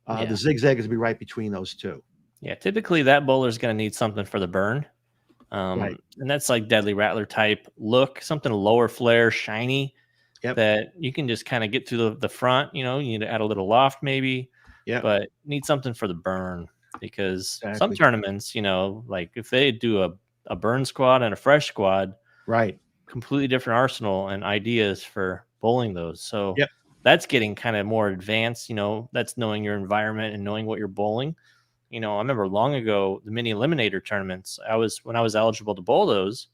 The zigzag is going to be right between those two. Yeah, typically that bowler is going to need something for the burn. And that's like Deadly Rattler type look, something lower flare, shiny, that you can just kind of get through the front. You need to add a little loft maybe, but need something for the burn. Because some tournaments, like if they do a burn squad and a fresh squad, completely different arsenal and ideas for bowling those. So that's getting kind of more advanced. That's knowing your environment and knowing what you're bowling. I remember long ago the mini eliminator tournaments. When I was eligible to bowl those,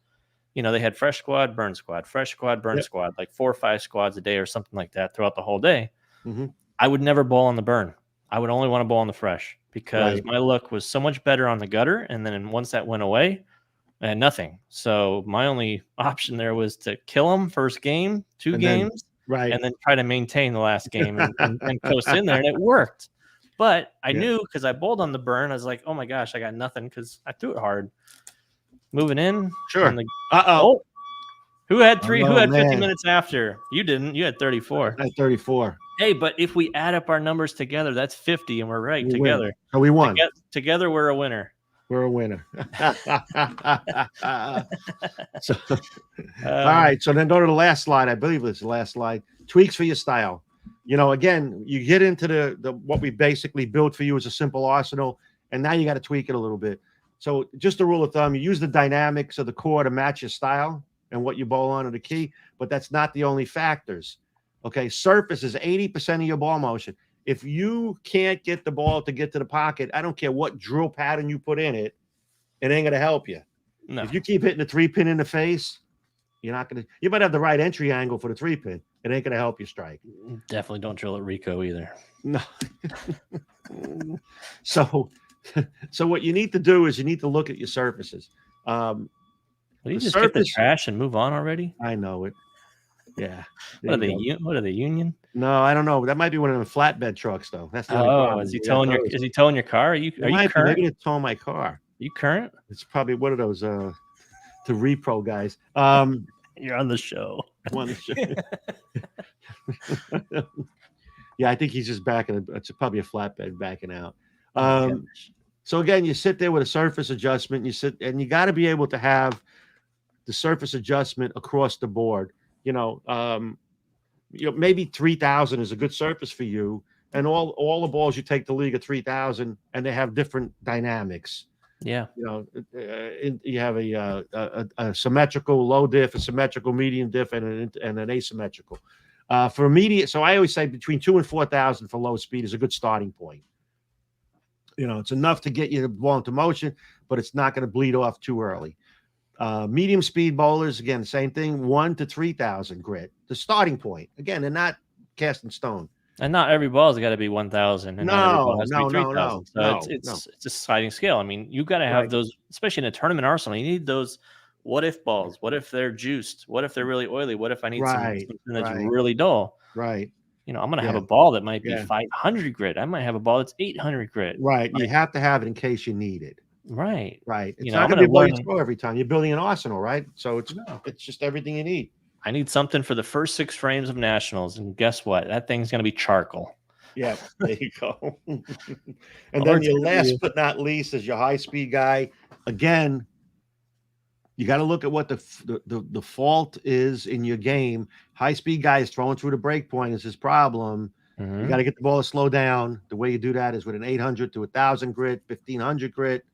they had fresh squad, burn squad, fresh squad, burn squad, like 4 or 5 squads a day or something like that throughout the whole day. I would never bowl on the burn. I would only want to bowl on the fresh because my look was so much better on the gutter. And then once that went away, I had nothing. So my only option there was to kill them first game, 2 games, and then try to maintain the last game and coast in there. And it worked. But I knew because I bowled on the burn, I was like, oh my gosh, I got nothing because I threw it hard. Moving in. Sure. Who had 50 minutes after? You didn't. You had 34. I had 34. Hey, but if we add up our numbers together, that's 50, and we're right together. So we won. Together, we're a winner. We're a winner. So, all right. So then go to the last slide. I believe it's the last slide. Tweaks for your style. You know, again, you get into the what we basically built for you as a simple arsenal, and now you got to tweak it a little bit. So just a rule of thumb, you use the dynamics of the core to match your style and what you bowl on are the key, but that's not the only factors. Okay, surface is 80% of your ball motion. If you can't get the ball to get to the pocket, I don't care what drill pattern you put in it, it ain't gonna help you. No. If you keep hitting the 3-pin in the face, you're not gonna. You might have the right entry angle for the 3-pin. It ain't gonna help you strike. Definitely don't drill at Rico either. No. so what you need to do is you need to look at your surfaces. Will you just get the trash and move on already? I know it. Yeah. What are they, Union? No, I don't know. That might be one of the flatbed trucks, though. That's the only problem. Is he towing your car? Are you current? Maybe they're towing my car. You current? It's probably one of those the repro guys. You're on the show. Yeah, I think he's just backing. It's probably a flatbed backing out. So again, you sit there with a surface adjustment. And you got to be able to have the surface adjustment across the board. Maybe 3,000 is a good surface for you, and all the balls you take the league are 3,000, and they have different dynamics. Yeah, you have a symmetrical low diff, a symmetrical medium diff, and an asymmetrical. For immediate, so I always say between 2,000 and 4,000 for low speed is a good starting point. It's enough to get you the ball into motion, but it's not going to bleed off too early. Medium speed bowlers, again, same thing, 1,000 to 3,000 grit. The starting point. Again, they're not cast in stone. And not every ball's got to be 1,000. And no. So it's a sliding scale. I mean, you've got to have those, especially in a tournament arsenal. You need those. What if balls? What if they're juiced? What if they're really oily? What if I need something that's really dull? Right. I'm going to have a ball that might be 500 grit. I might have a ball that's 800 grit. Right. You have to have it in case you need it. Right. It's not going to be what you throw every time. You're building an arsenal, right? So it's just everything you need. I need something for the first 6 frames of nationals, and guess what? That thing's going to be charcoal. Yeah, there you go. And then your last but not least is your high-speed guy. Again, you got to look at what the fault is in your game. High-speed guy is throwing through the break point is his problem. Mm-hmm. You got to get the ball to slow down. The way you do that is with an 800 to 1,000 grit, 1,500 grit,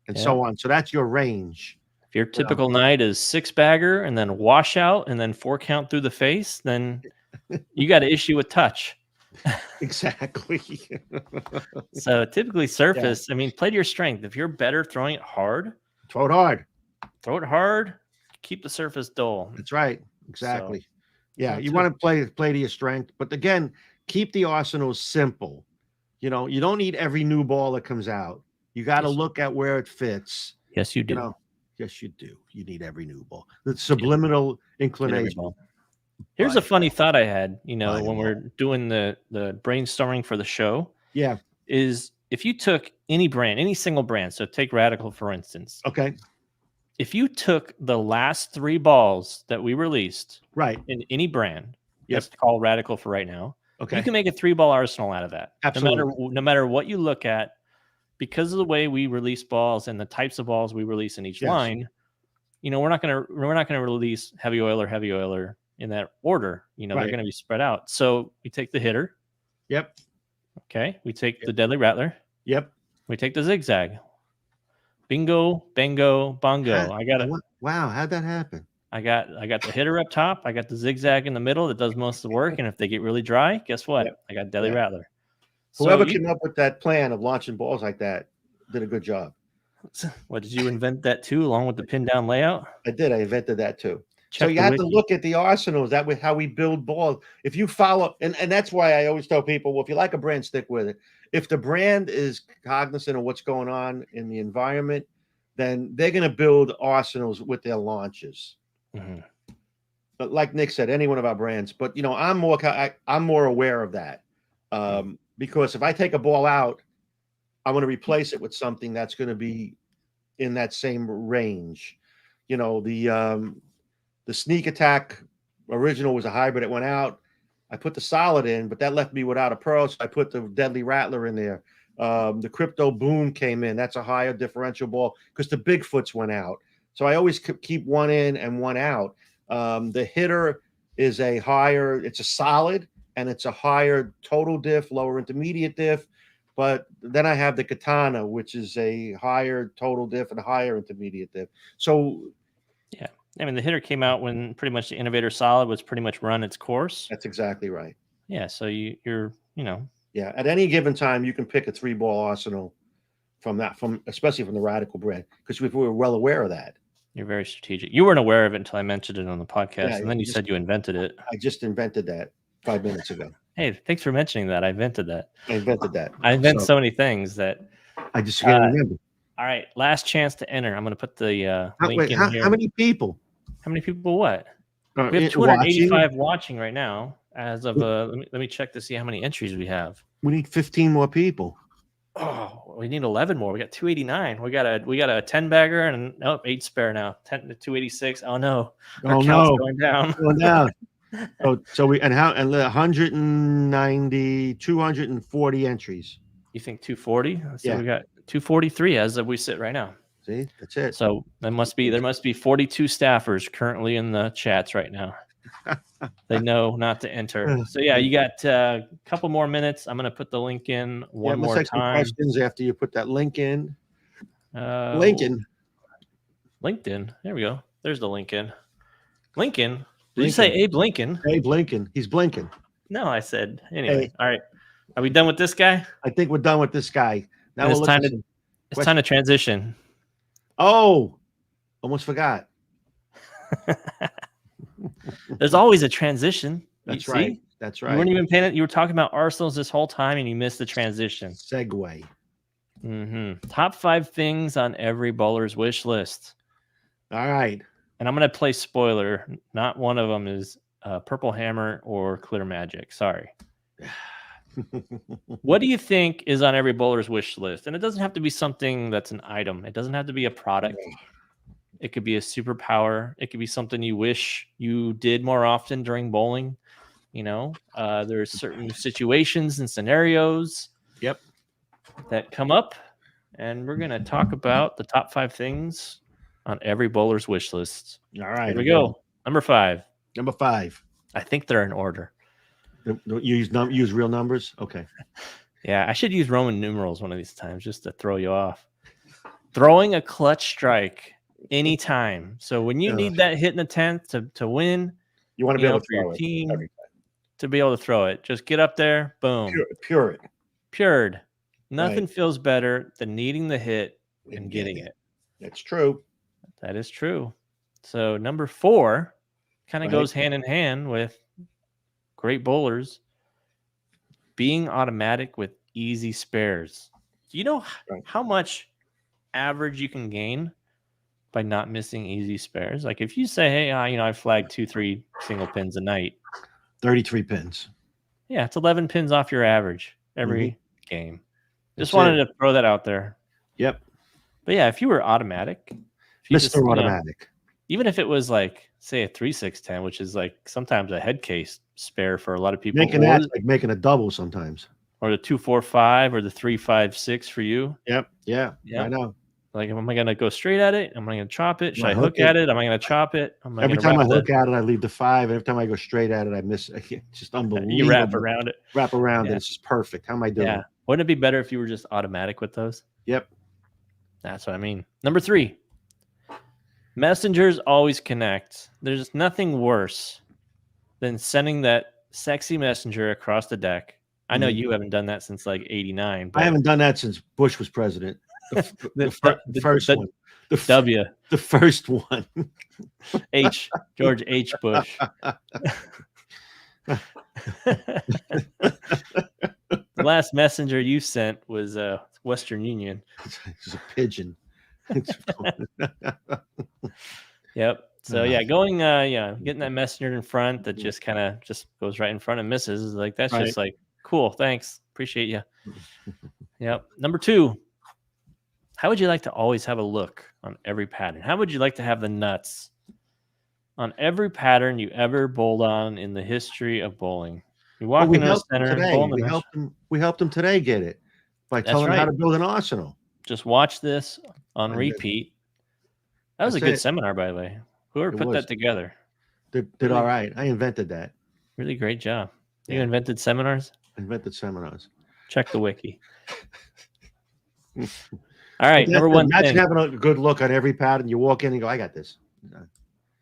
and so on. So that's your range. If your typical night is 6-bagger and then wash out and then 4 count through the face, then you got an issue with touch. Exactly. So typically surface, I mean, play to your strength. If you're better throwing it hard, throw it hard. Throw it hard. Keep the surface dull. That's right. Exactly. So, you want to play to your strength, but again, keep the arsenals simple. You don't need every new ball that comes out. You got to look at where it fits. Yes, you do. Yes, you do. You need every new ball. The subliminal inclination. Here's a funny thought I had, when we're doing the brainstorming for the show. Yeah. Is if you took any brand, any single brand, so take Radical, for instance. Okay. If you took the last 3 balls that we released in any brand, let's call Radical for right now. Okay. You can make a 3-ball arsenal out of that. Absolutely. No matter what you look at, because of the way we release balls and the types of balls we release in each line, we're not gonna release heavy oiler in that order. They're gonna be spread out. So we take the hitter. Yep. Okay. We take the Deadly Rattler. Yep. We take the zigzag. Bingo, bango, bongo. Wow, how'd that happen? I got the hitter up top. I got the zigzag in the middle that does most of the work. And if they get really dry, guess what? I got Deadly Rattler. Whoever came up with that plan of launching balls like that did a good job. What, did you invent that too, along with the pin down layout? I did. I invented that too. So you have to look at the arsenals. That with how we build balls. If you follow, and that's why I always tell people, well, if you like a brand, stick with it. If the brand is cognizant of what's going on in the environment, then they're going to build arsenals with their launches. Mm-hmm. But like Nick said, any one of our brands. But I'm more aware of that because if I take a ball out, I want to replace it with something that's going to be in that same range. The Sneak Attack original was a hybrid. It went out. I put the Solid in, but that left me without a Pro. So I put the Deadly Rattler in there. The Crypto Boom came in. That's a higher differential ball because the Bigfoots went out. So I always keep one in and one out. The hitter is it's a Solid, and it's a higher total diff, lower intermediate diff. But then I have the katana, which is a higher total diff and higher intermediate diff. So yeah, I mean the hitter came out when pretty much the Innovator Solid was pretty much run its course. that's exactly right. Yeah, so you're yeah. At any given time, you can pick a 3-ball arsenal from especially from the Radical brand, because we were well aware of that. You're very strategic. You weren't aware of it until I mentioned it on the podcast, Yeah, and then you said you invented it. I just invented that 5 minutes ago. Hey, thanks for mentioning that. I invented that. I invented that. I invent so many things that I just can't remember. All right, last chance to enter. I'm going to put the link in here. How many people? How many people? What? We have 285 watching right now. As of let me check to see how many entries we have. We need 15 more people. Oh, we need 11 more. We got 289. We got a 10 bagger and 8 spare now. 10 to 286. Oh no. Our count's going down. Going down. So we and 190, 240 entries. You think 240? So we got 243 as of we sit right now. See, that's it. So there must be 42 staffers currently in the chats right now. They know not to enter. So yeah, you got a couple more minutes. I'm going to put the link in one more time. Some questions after you put that link in. LinkedIn. There we go. There's the LinkedIn. Lincoln. Did you say Abe Lincoln? Abe Lincoln. He's blinking. No, I said anyway. Hey. All right. Are we done with this guy? I think we're done with this guy. Now it's time to transition. Oh, almost forgot. There's always a transition. That's right. That's right. You weren't even paying it. You were talking about arsenals this whole time, and you missed the transition. Segue. Top 5 things on every bowler's wish list. All right. And I'm going to play spoiler. Not one of them is Purple Hammer or Clear Magic. Sorry. What do you think is on every bowler's wish list? And it doesn't have to be something that's an item. It doesn't have to be a product. It could be a superpower. It could be something you wish you did more often during bowling. There's certain situations and scenarios that come up. And we're going to talk about the top 5 things on every bowler's wish list. All right. Here we go. Number 5. I think they're in order. Don't use real numbers? Okay. Yeah, I should use Roman numerals one of these times just to throw you off. Throwing a clutch strike anytime. So when you need that hit in the 10th to win, you want to be able to throw your team to be able to throw it. Just get up there, boom. Pured. Nothing feels better than needing the hit and getting it. That's true. That is true. So number 4 kind of goes hand in hand with great bowlers being automatic with easy spares. Do you know how much average you can gain by not missing easy spares? Like if you say, hey, I flag 2-3 single pins a night. 33 pins. Yeah, it's 11 pins off your average every game. Just wanted to throw that out there. Yep. But yeah, if you were automatic. Mr. Automatic. Even if it was like, say, a 3-6-10, which is like sometimes a head case spare for a lot of people. Like making a double sometimes. Or the 2-4-5 or the 3-5-6 for you. Yep. Yeah. I know. Like, am I going to go straight at it? Am I going to chop it? Should I hook at it? Am I going to chop it? Every time I hook at it, I leave the 5. Every time I go straight at it, I miss. It's just unbelievable. You wrap around it. It's just perfect. How am I doing? Yeah. Wouldn't it be better if you were just automatic with those? Yep. That's what I mean. Number 3. Messengers always connect. There's nothing worse than sending that sexy messenger across the deck. I know you haven't done that since like 89. I haven't done that since Bush was president. The first one. The first one. George H. Bush. The last messenger you sent was Western Union. It's a pigeon. Yep. So getting that messenger in front that just kind of just goes right in front and misses is like that's just like cool. Thanks, appreciate you. Yep. Number 2. How would you like to always have a look on every pattern? How would you like to have the nuts on every pattern you ever bowled on in the history of bowling? You walk into the center and bowl we helped him today get it by telling him how to build an arsenal. Just watch this on repeat. That was a good seminar, by the way. Whoever put that together did all right. I invented that. Really great job. You invented seminars? Invented seminars. Check the wiki. All right, number one imagine thing. having a good look on every pad, and you walk in and go, "I got this."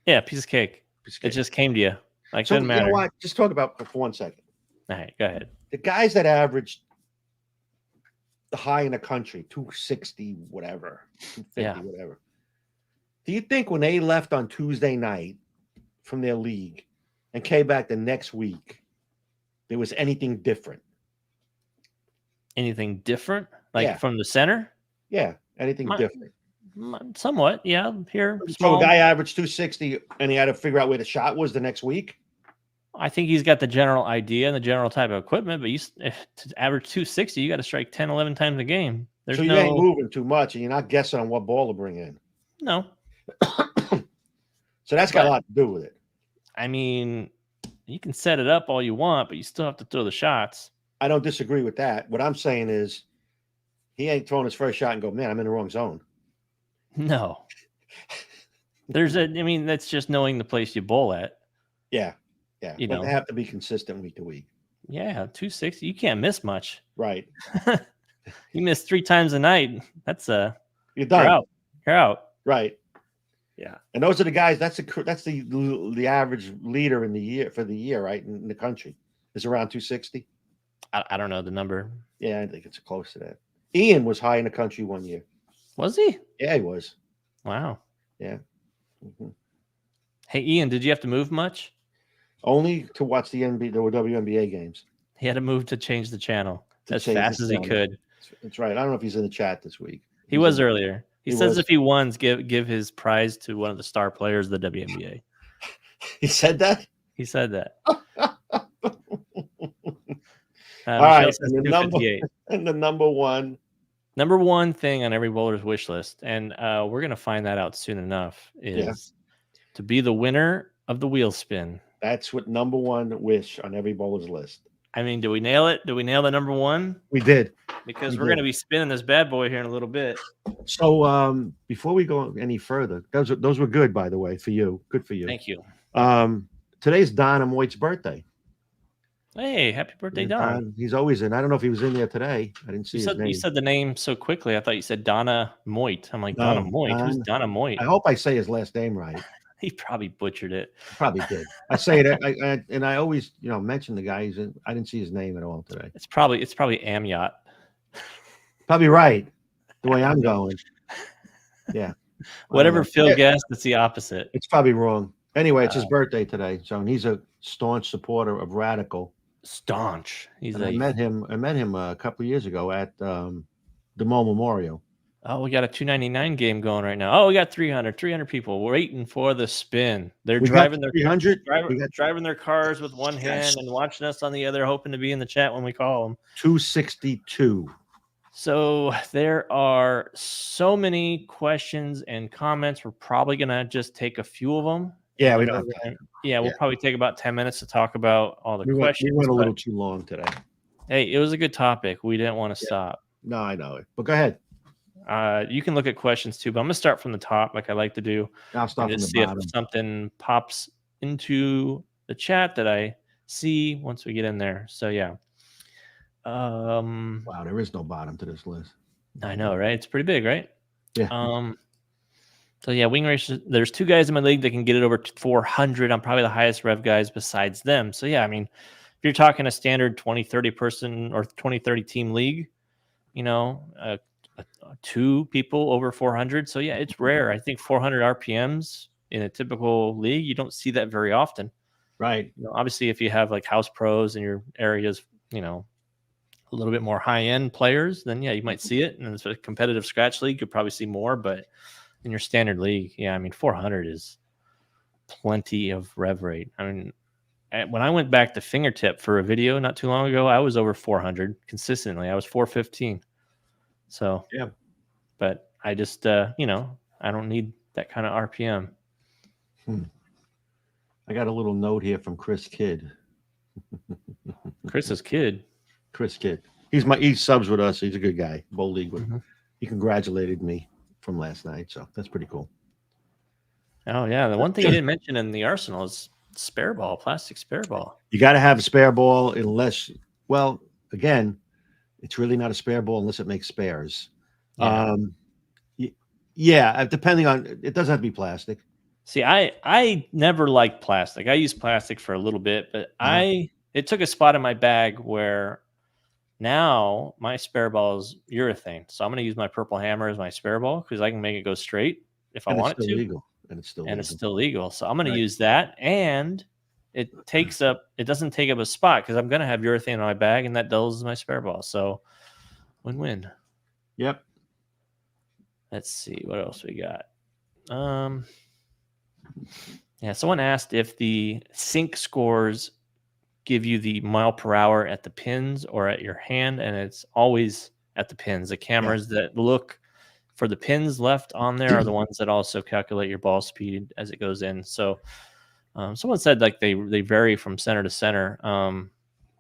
Yeah, piece of cake. It just came to you. Like, so doesn't matter. You know what? Just talk about for 1 second. All right, go ahead. The guys that averaged the high in the country, 260, whatever, 250, whatever. Do you think when they left on Tuesday night from their league and came back the next week, there was anything different? Anything different? Like from the center? Yeah, anything different? Somewhat, yeah. Here, so a guy averaged 260, and he had to figure out where the shot was the next week. I think he's got the general idea and the general type of equipment, but to average 260, you got to strike 10, 11 times a game. So you ain't moving too much, and you're not guessing on what ball to bring in. No. So that's got a lot to do with it. I mean, you can set it up all you want, but you still have to throw the shots. I don't disagree with that. What I'm saying is he ain't throwing his first shot and go, man, I'm in the wrong zone. No. That's just knowing the place you bowl at. Yeah. Yeah. But they have to be consistent week to week. Yeah. 260. You can't miss much. Right. You miss 3 times a night. That's you're done. You're out. Right. Yeah. And those are the guys. That's the average leader in the year for the year, right? In the country is around 260. I don't know the number. Yeah, I think it's close to that. Ian was high in the country one year. Was he? Yeah, he was. Wow. Yeah. Mm-hmm. Hey, Ian, did you have to move much? Only to watch the WNBA games. He had to move to change the channel as fast as he could. That's right. I don't know if he's in the chat this week. He was earlier. He says if he wins, give his prize to one of the star players of the WNBA. He said that? He said that. All right. And the number one thing on every bowler's wish list, and we're going to find that out soon enough, is to be the winner of the wheel spin. That's what number one wish on every bowler's list. I mean, do we nail it? Do we nail the number one? We did. Because we're going to be spinning this bad boy here in a little bit. So before we go any further, those were good, by the way, for you. Good for you. Thank you. Today's Donna Moit's birthday. Hey, happy birthday, Don. He's always in. I don't know if he was in there today. I didn't see his name. You said the name so quickly. I thought you said Donna Moit. I'm like, Donna Moit? Who's Donna Moit? I hope I say his last name right. He probably butchered it. Probably did. I say it, and I always, mention the guy. I didn't see his name at all today. It's probably Amyot. Probably right. The way I'm going. Yeah. Whatever Phil guessed, it's the opposite. It's probably wrong. Anyway, it's his birthday today, so he's a staunch supporter of Radical. Staunch. I met him a couple of years ago at the Mo Memorial. Oh, we got a 299 game going right now. Oh, we got 300 people waiting for the spin. They're driving their 300. Driving their cars with one hand and watching us on the other, hoping to be in the chat when we call them. 262. So there are so many questions and comments. We're probably gonna just take a few of them. Yeah, we don't. We'll probably take about 10 minutes to talk about all the questions. We went a little too long today. Hey, it was a good topic. We didn't want to stop. No, I know it. But go ahead. You can look at questions too, but I'm gonna start from the top, like I like to do. I'll start from the see bottom. If something pops into the chat that I see once we get in there. So yeah. Wow, there is no bottom to this list. I know, right? It's pretty big, right? Yeah. So yeah, wing races. There's 2 guys in my league that can get it over 400. I'm probably the highest rev guys besides them. So yeah, I mean, if you're talking a standard 20-30 person or 20-30 team league, 2 people over 400. So yeah, it's rare. I think 400 RPMs in a typical league, you don't see that very often. Right. Obviously, if you have like house pros in your areas, a little bit more high-end players, then yeah, you might see it. And it's a competitive scratch league, you'll probably see more. But in your standard league, yeah, I mean, 400 is plenty of rev rate. I mean, when I went back to fingertip for a video not too long ago, I was over 400 consistently. I was 415. So yeah, but I just I don't need that kind of RPM. I got a little note here from Chris Kidd. Chris's kid. Chris Kidd. He subs with us. He's a good guy. Bowl league with. He congratulated me from last night, so that's pretty cool. Oh yeah, the one thing he didn't mention in the arsenal is Spare ball, plastic spare ball. You got to have a spare ball unless, well, again, it's really not a spare ball unless it makes spares. Yeah. Yeah, depending on, it doesn't have to be plastic. See, I never liked plastic. I used plastic for a little bit, but it took a spot in my bag where now my spare ball is urethane. So I'm going to use my purple hammer as my spare ball because I can make it go straight if I And it's want it still to, legal. And it's still and it's legal. still legal. So I'm going to Right. use that, and it doesn't take up a spot because I'm going to have urethane in my bag, and that dulls my spare ball. So win-win. Yep. Let's see what else we got. Yeah, someone asked if the sync scores give you the mile per hour at the pins or at your hand, and it's always at the pins. The cameras that look for the pins left on there are the ones that also calculate your ball speed as it goes in. So someone said like they vary from center to center.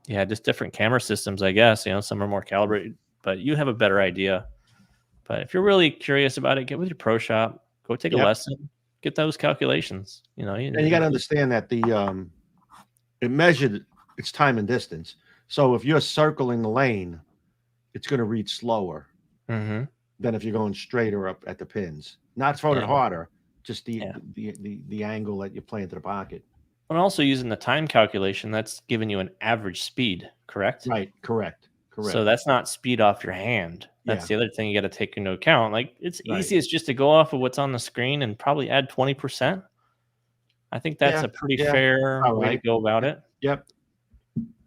Yeah, just different camera systems, I guess. Some are more calibrated, but you have a better idea. But if you're really curious about it, get with your pro shop, go take a Yep. lesson, get those calculations. And you got to understand that it measured its time and distance. So if you're circling the lane, it's going to read slower Mm-hmm. than if you're going straighter up at the pins. Not throwing it harder, just the angle that you're playing to the pocket. And also using the time calculation, that's giving you an average speed, correct? Right. Correct. So that's not speed off your hand. That's the other thing you got to take into account. Like it's easiest just to go off of what's on the screen and probably add 20%. I think that's a pretty fair way to go about it. Yep.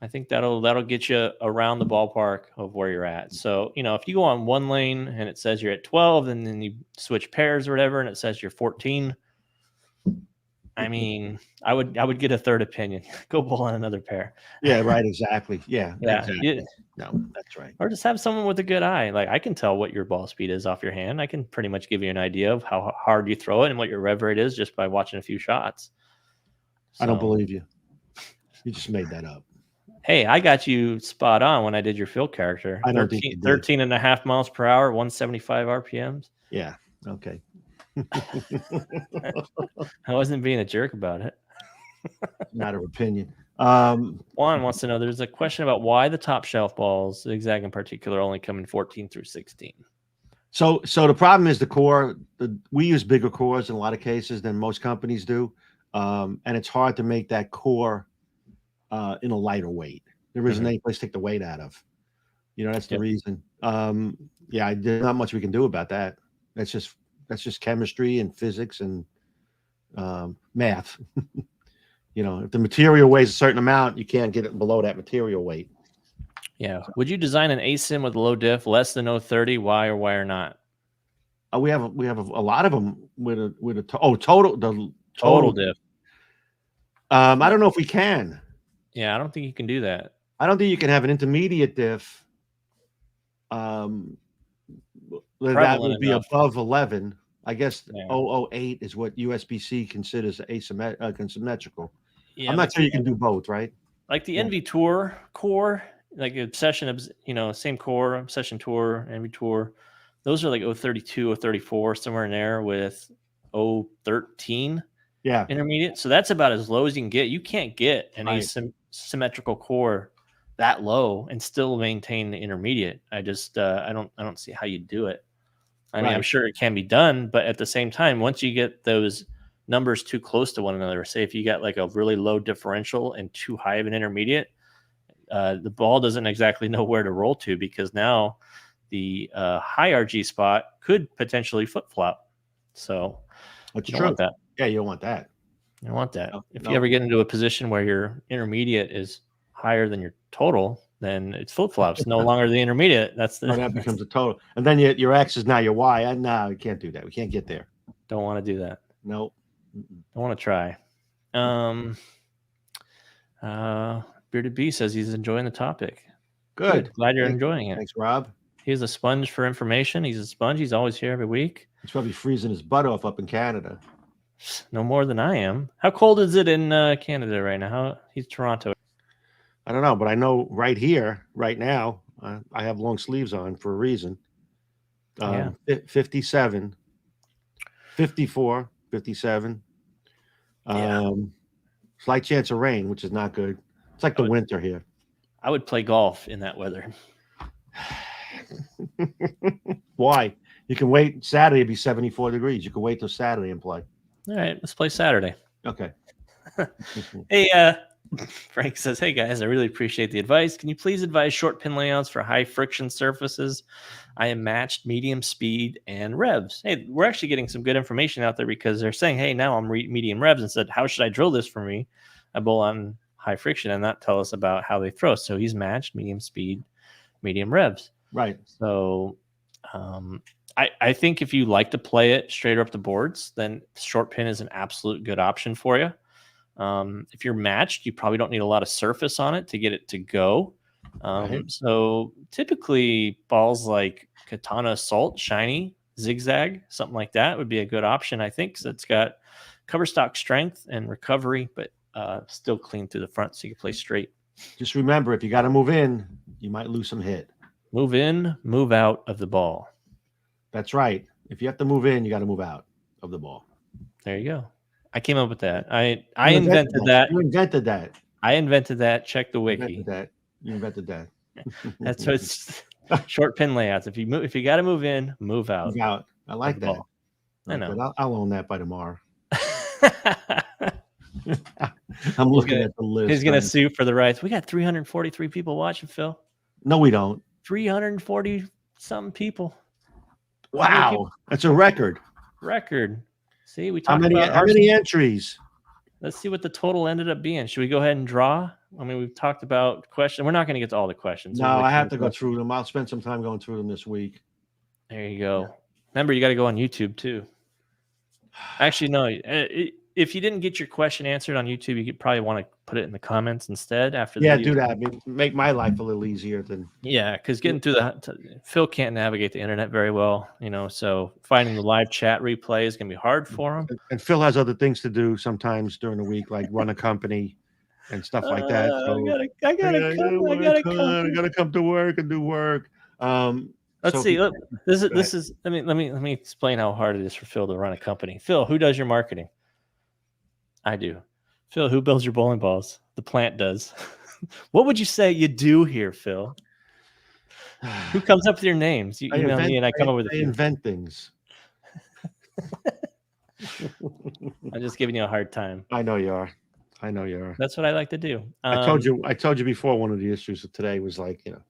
I think that'll get you around the ballpark of where you're at. So, if you go on one lane and it says you're at 12 and then you switch pairs or whatever and it says you're 14, I mean, I would get a third opinion. Go bowl on another pair. Yeah, right, exactly. Yeah. Exactly. No, that's right. Or just have someone with a good eye. Like I can tell what your ball speed is off your hand. I can pretty much give you an idea of how hard you throw it and what your rev rate is just by watching a few shots. I don't believe you. You just made that up. Hey, I got you spot on when I did your field character. I don't think you did. 13 and a half miles per hour, 175 RPMs. Yeah. Okay. I wasn't being a jerk about it. Matter of opinion. Juan wants to know, there's a question about why the top shelf balls, zigzag in particular, only come in 14 through 16. So the problem is the core. We use bigger cores in a lot of cases than most companies do, and it's hard to make that core in a lighter weight. There isn't any place to take the weight out of. That's the reason. Yeah, there's not much we can do about that. That's just chemistry and physics and math. If the material weighs a certain amount, you can't get it below that material weight. Yeah. Would you design an ASIM with low diff less than 030? Why or why not? We have a lot of them with a total diff. I don't know if we can. Yeah, I don't think you can do that. I don't think you can have an intermediate diff. That would be above 11. I guess 008 is what USBC considers asymmetrical. Yeah, I'm not sure you can do both, right? Like the NV Tour core, like Obsession, same core, Obsession Tour, NV Tour. Those are like 032, 034, somewhere in there with 013 intermediate. So that's about as low as you can get. You can't get an asymmetrical core that low and still maintain the intermediate. I just I don't see how you do it. I mean, I'm sure it can be done, but at the same time, once you get those numbers too close to one another, say if you got like a really low differential and too high of an intermediate, the ball doesn't exactly know where to roll to, because now the high RG spot could potentially flip flop. So you don't want that. Yeah, you don't want that. You don't want that. If you ever get into a position where your intermediate is higher than your total, then it's flip flops. No longer the intermediate. That becomes a total, and then your X is now your Y. No, we can't do that. We can't get there. Don't want to do that. Nope. Don't want to try. Bearded B says he's enjoying the topic. Good. Glad you're enjoying it. Thanks, Rob. He's a sponge for information. He's a sponge. He's always here every week. He's probably freezing his butt off up in Canada. No more than I am. How cold is it in Canada right now? He's Toronto. I don't know, but I know right here, right now, I have long sleeves on for a reason. 57, 54, 57. Slight chance of rain, which is not good. It's like the winter here. I would play golf in that weather. Why? You can wait. Saturday it'd be 74 degrees. You can wait till Saturday and play. All right, let's play Saturday. Okay. Hey, Frank says, "Hey guys, I really appreciate the advice. Can you please advise short pin layouts for high friction surfaces? I am matched medium speed and revs." Hey, we're actually getting some good information out there because they're saying, "Hey, now I'm medium revs," and said, "How should I drill this for me? I bowl on high friction," and that tell us about how they throw. So he's matched medium speed, medium revs. Right. So I think if you like to play it straight up the boards, then short pin is an absolute good option for you. If you're matched, you probably don't need a lot of surface on it to get it to go. Right. So typically balls like Katana Assault, Shiny, Zigzag, something like that would be a good option, I think, because it's got cover stock strength and recovery, but still clean through the front so you can play straight. Just remember, if you got to move in, you might lose some hit. Move in, move out of the ball. That's right. If you have to move in, you got to move out of the ball. There you go. I came up with that. I invented that. You invented that. I invented that. Check the wiki. You invented that. That's what it's short pin layouts. If you got to move in, move out. Move out. I like that. I know. I'll own that by tomorrow. I'm looking at the list. He's gonna sue for the rights. We got 343 people watching, Phil. No, we don't. 340 something people. Wow, that's a record. See, we talked about how many entries. Let's see what the total ended up being. Should we go ahead and draw? I mean, we've talked about questions. We're not going to get to all the questions. No, I have to go through them. I'll spend some time going through them this week. There you go. Yeah. Remember, you got to go on YouTube too. Actually, no. If you didn't get your question answered on YouTube, you could probably want to put it in the comments instead after the video. Do that. I mean, make my life a little easier than. Yeah, because getting through Phil can't navigate the internet very well, so finding the live chat replay is going to be hard for him. And Phil has other things to do sometimes during the week, like run a company and stuff like that. So I gotta come to work and do work. Let's see. Look, this is. Let me explain how hard it is for Phil to run a company. Phil, who does your marketing? I do. Phil, who builds your bowling balls? The plant does. What would you say you do here, Phil? Who comes up with your names? You email me and I come up with. I invent things. I'm just giving you a hard time. I know you are. That's what I like to do. I told you before. One of the issues of today was like, and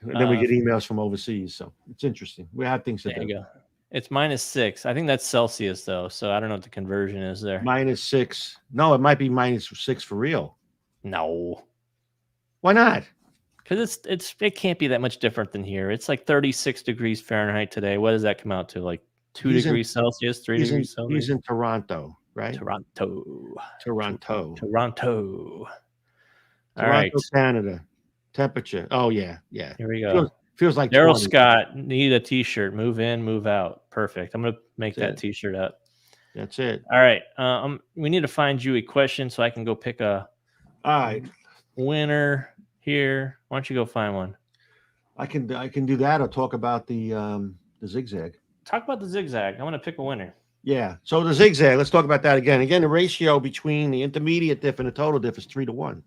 then we get emails from overseas, so it's interesting. We have things to do. There you go. It's -6. I think that's Celsius though, so I don't know what the conversion is there. -6. No, it might be -6 for real. No. Why not? Because it can't be that much different than here. It's like 36 degrees Fahrenheit today. What does that come out to? Like 2 degrees Celsius, 3 degrees Celsius? He's in Toronto, right? Toronto, All right. Canada. Temperature. Oh yeah. Here we go. Feels like Daryl Scott, need a t-shirt. Move in, move out. Perfect. I'm gonna make that t-shirt up. That's it. All right. We need to find you a question so I can go pick a winner here. Why don't you go find one? I can do that or talk about the zigzag. Talk about the zigzag. I want to pick a winner. Yeah. So the zigzag, let's talk about that again. Again, the ratio between the intermediate diff and the total diff is 3-1.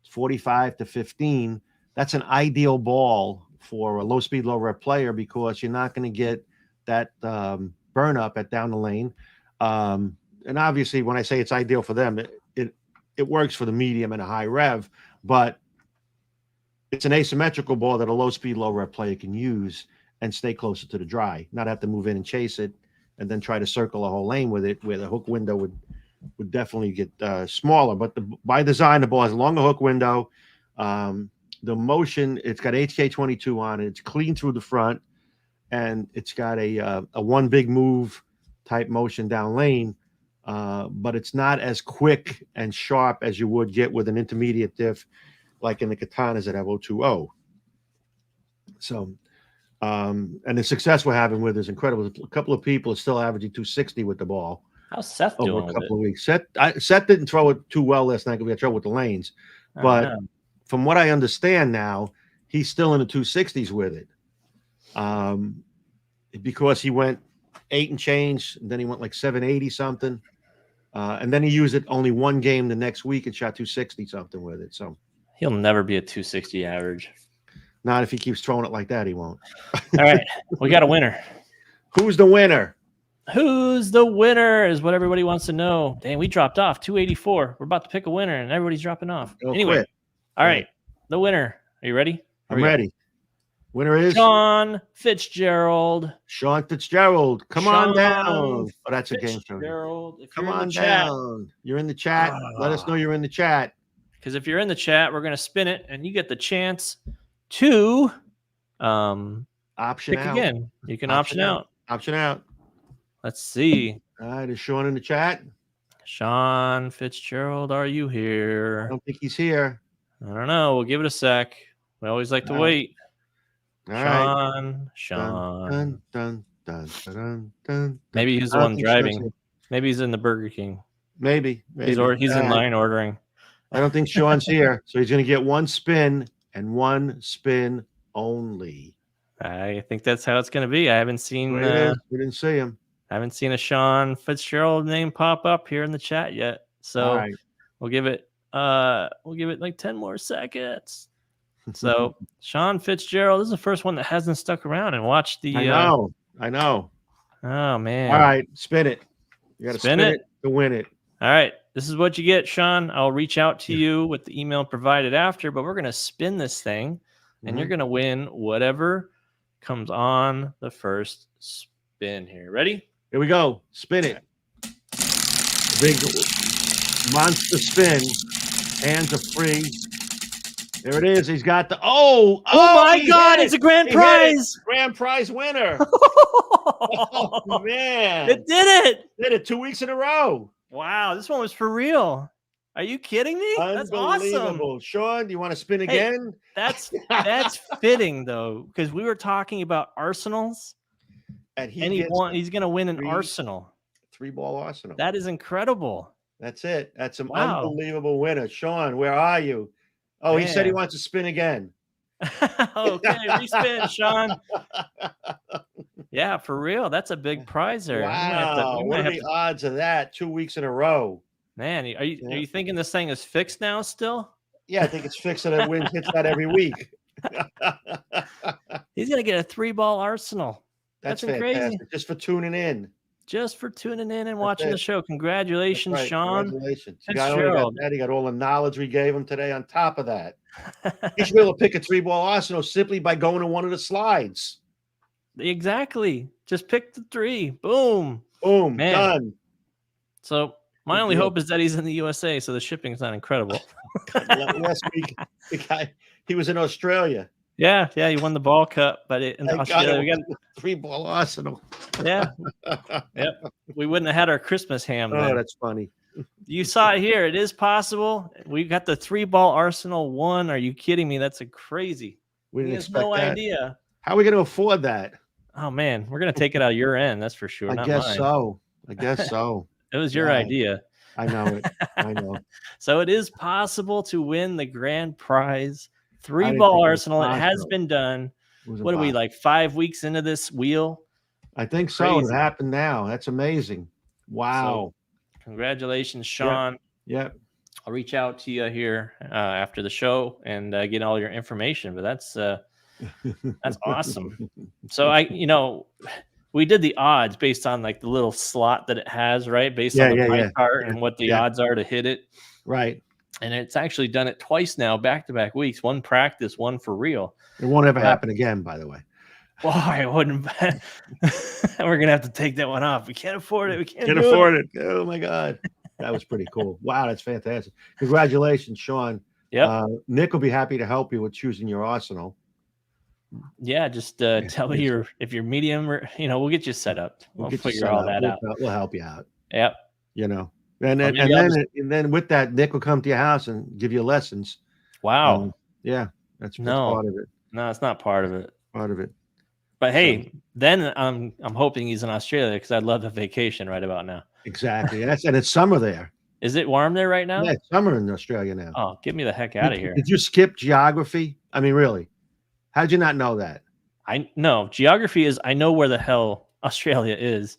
It's 45 to 15. That's an ideal ball for a low speed, low rev player because you're not going to get that burn up at down the lane. And obviously, when I say it's ideal for them, it works for the medium and a high rev, but it's an asymmetrical ball that a low speed, low rev player can use and stay closer to the dry, not have to move in and chase it and then try to circle a whole lane with it, where the hook window would definitely get smaller. But by design, the ball has a longer hook window. The motion, it's got HK22 on it. It's clean through the front, and it's got a one big move type motion down lane, but it's not as quick and sharp as you would get with an intermediate diff, like in the Katanas that have 020. So, and the success we're having with is incredible. A couple of people are still averaging 260 with the ball. How's Seth doing over a couple of weeks? Seth didn't throw it too well last night because we had trouble with the lanes, but from what I understand now, he's still in the 260s with it. Because he went 8 and change, and then he went like 780 something. And then he used it only one game the next week and shot 260 something with it. So he'll never be a 260 average. Not if he keeps throwing it like that, he won't. All right, we got a winner. Who's the winner? Who's the winner is what everybody wants to know. Dang, we dropped off 284. We're about to pick a winner, and everybody's dropping off. Anyway, all right, the winner. Are you ready? I'm ready. Winner is Sean Fitzgerald. Sean Fitzgerald. Come on down. Oh, that's a game show. Come on down. You're in the chat. Let us know you're in the chat. Because if you're in the chat, we're going to spin it, and you get the chance to option pick out. Again. You can option out. Option out. Let's see. All right, is Sean in the chat? Sean Fitzgerald, are you here? I don't think he's here. I don't know. We'll give it a sec. We always like to wait. Sean. Dun, dun, dun, dun, dun, maybe he's the one driving. Maybe he's in the Burger King. Maybe. He's in line ordering. I don't think Sean's here. So he's going to get one spin and one spin only. I think that's how it's going to be. I haven't seen. We didn't see him. I haven't seen a Sean Fitzgerald name pop up here in the chat yet. So we'll give it like 10 more seconds. So Sean Fitzgerald, this is the first one that hasn't stuck around and watched the. I know. Oh man! All right, spin it. You got to spin it to win it. All right, this is what you get, Sean. I'll reach out to you with the email provided after, but we're gonna spin this thing, and you're gonna win whatever comes on the first spin here. Ready? Here we go. Spin it. Big monster spin. Hands are free. There it is. He's got the oh my God! It's a grand prize. Grand prize winner. Oh man! It did it. Did it 2 weeks in a row. Wow, this one was for real. Are you kidding me? That's awesome. Sean, do you want to spin again? That's fitting though, because we were talking about Arsenals, and he's going to win an Arsenal. 3-ball Arsenal. That is incredible. That's it. That's an unbelievable winner. Sean, where are you? Oh, man. He said he wants to spin again. Okay, respin, Sean. Yeah, for real. That's a big prize there. Wow. What are the odds of that 2 weeks in a row? Man, are you thinking this thing is fixed now still? Yeah, I think it's fixed and it hits that every week. He's going to get a 3-ball Arsenal. That's crazy. Just for tuning in. Just for tuning in and watching the show. Congratulations, Sean. Congratulations. He got all the knowledge we gave him today on top of that. He should be able to pick a 3-ball Arsenal simply by going to one of the slides. Exactly. Just pick the 3. Boom. Boom. Man. Done. So my only hope is that he's in the USA, so the shipping's not incredible. Last week, he was in Australia. Yeah, he won the ball cup, but in Australia we got a 3-ball Arsenal. Yeah. Yep. We wouldn't have had our Christmas ham. Oh, that's funny. You saw it here. It is possible. We got the 3-ball Arsenal 1. Are you kidding me? That's crazy. We didn't expect no idea. How are we going to afford that? Oh man, we're going to take it out of your end. That's for sure. I guess so. It was your idea. I know it. I know. So it is possible to win the grand prize. 3-ball Arsenal. It has been done. What are we, like 5 weeks into this wheel? I think so. It happened now. That's amazing. Wow. So, congratulations, Sean. Yep. I'll reach out to you here after the show and get all your information. But that's awesome. So we did the odds based on like the little slot that it has, right? Based on the pie chart and what the odds are to hit it. Right. And it's actually done it twice now, back-to-back weeks. One practice, one for real. It won't ever happen again, by the way. Well, I wouldn't. We're going to have to take that one off. We can't afford it. We can't afford it. Oh, my God. That was pretty cool. Wow, that's fantastic. Congratulations, Sean. Yeah. Nick will be happy to help you with choosing your Arsenal. Yeah, just tell me if you're medium or, we'll get you set up. We'll figure all that out. We'll help you out. Yep. And then with that, Nick will come to your house and give you lessons. Wow. Yeah, that's part of it. No, it's not part of it. Part of it. But hey, then I'm hoping he's in Australia because I'd love a vacation right about now. Exactly. And it's summer there. Is it warm there right now? Yeah, it's summer in Australia now. Oh, get me the heck out of here. Did you skip geography? I mean, really? How'd you not know that? No, geography is I know where the hell Australia is.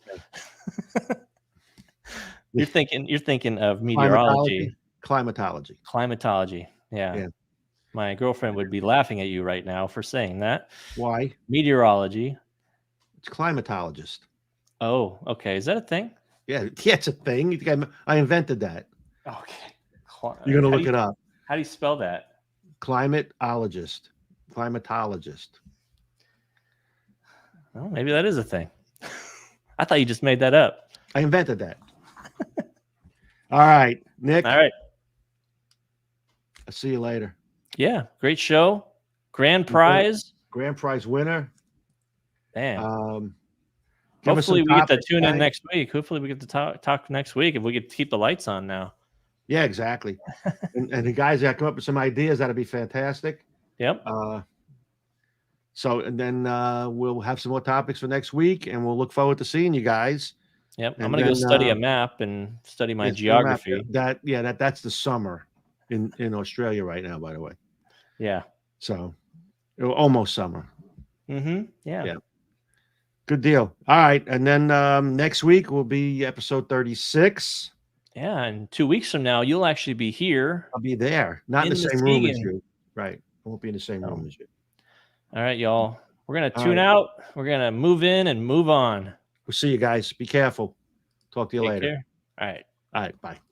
You're thinking of Climatology. meteorology. Climatology. Yeah. My girlfriend would be laughing at you right now for saying that. Why? Meteorology. It's climatologist. Oh, okay. Is that a thing? Yeah, it's a thing. You think I invented that? Okay. You're gonna look it up. How do you spell that? Climatologist. Well, maybe that is a thing. I thought you just made that up. I invented that. All right, Nick. All right. I'll see you later. Yeah, great show. Grand prize. Grand prize winner. Damn. Hopefully we get to tune in next week. Hopefully we get to talk next week if we get to keep the lights on now. Yeah, exactly. and the guys that come up with some ideas, that'd be fantastic. Yep. So, and then we'll have some more topics for next week, and we'll look forward to seeing you guys. Yep. I'm gonna go study a map and study my geography. That's the summer in Australia right now, by the way. Yeah. So almost summer. Yeah. Good deal. All right. And then next week will be episode 36. Yeah. And 2 weeks from now, you'll actually be here. I'll be there. Not in the same room as you. Right. I won't be in the same room as you. All right, y'all. We're going to tune out. We're going to move in and move on. We'll see you guys. Be careful. Talk to you later. Take care. All right. All right. Bye.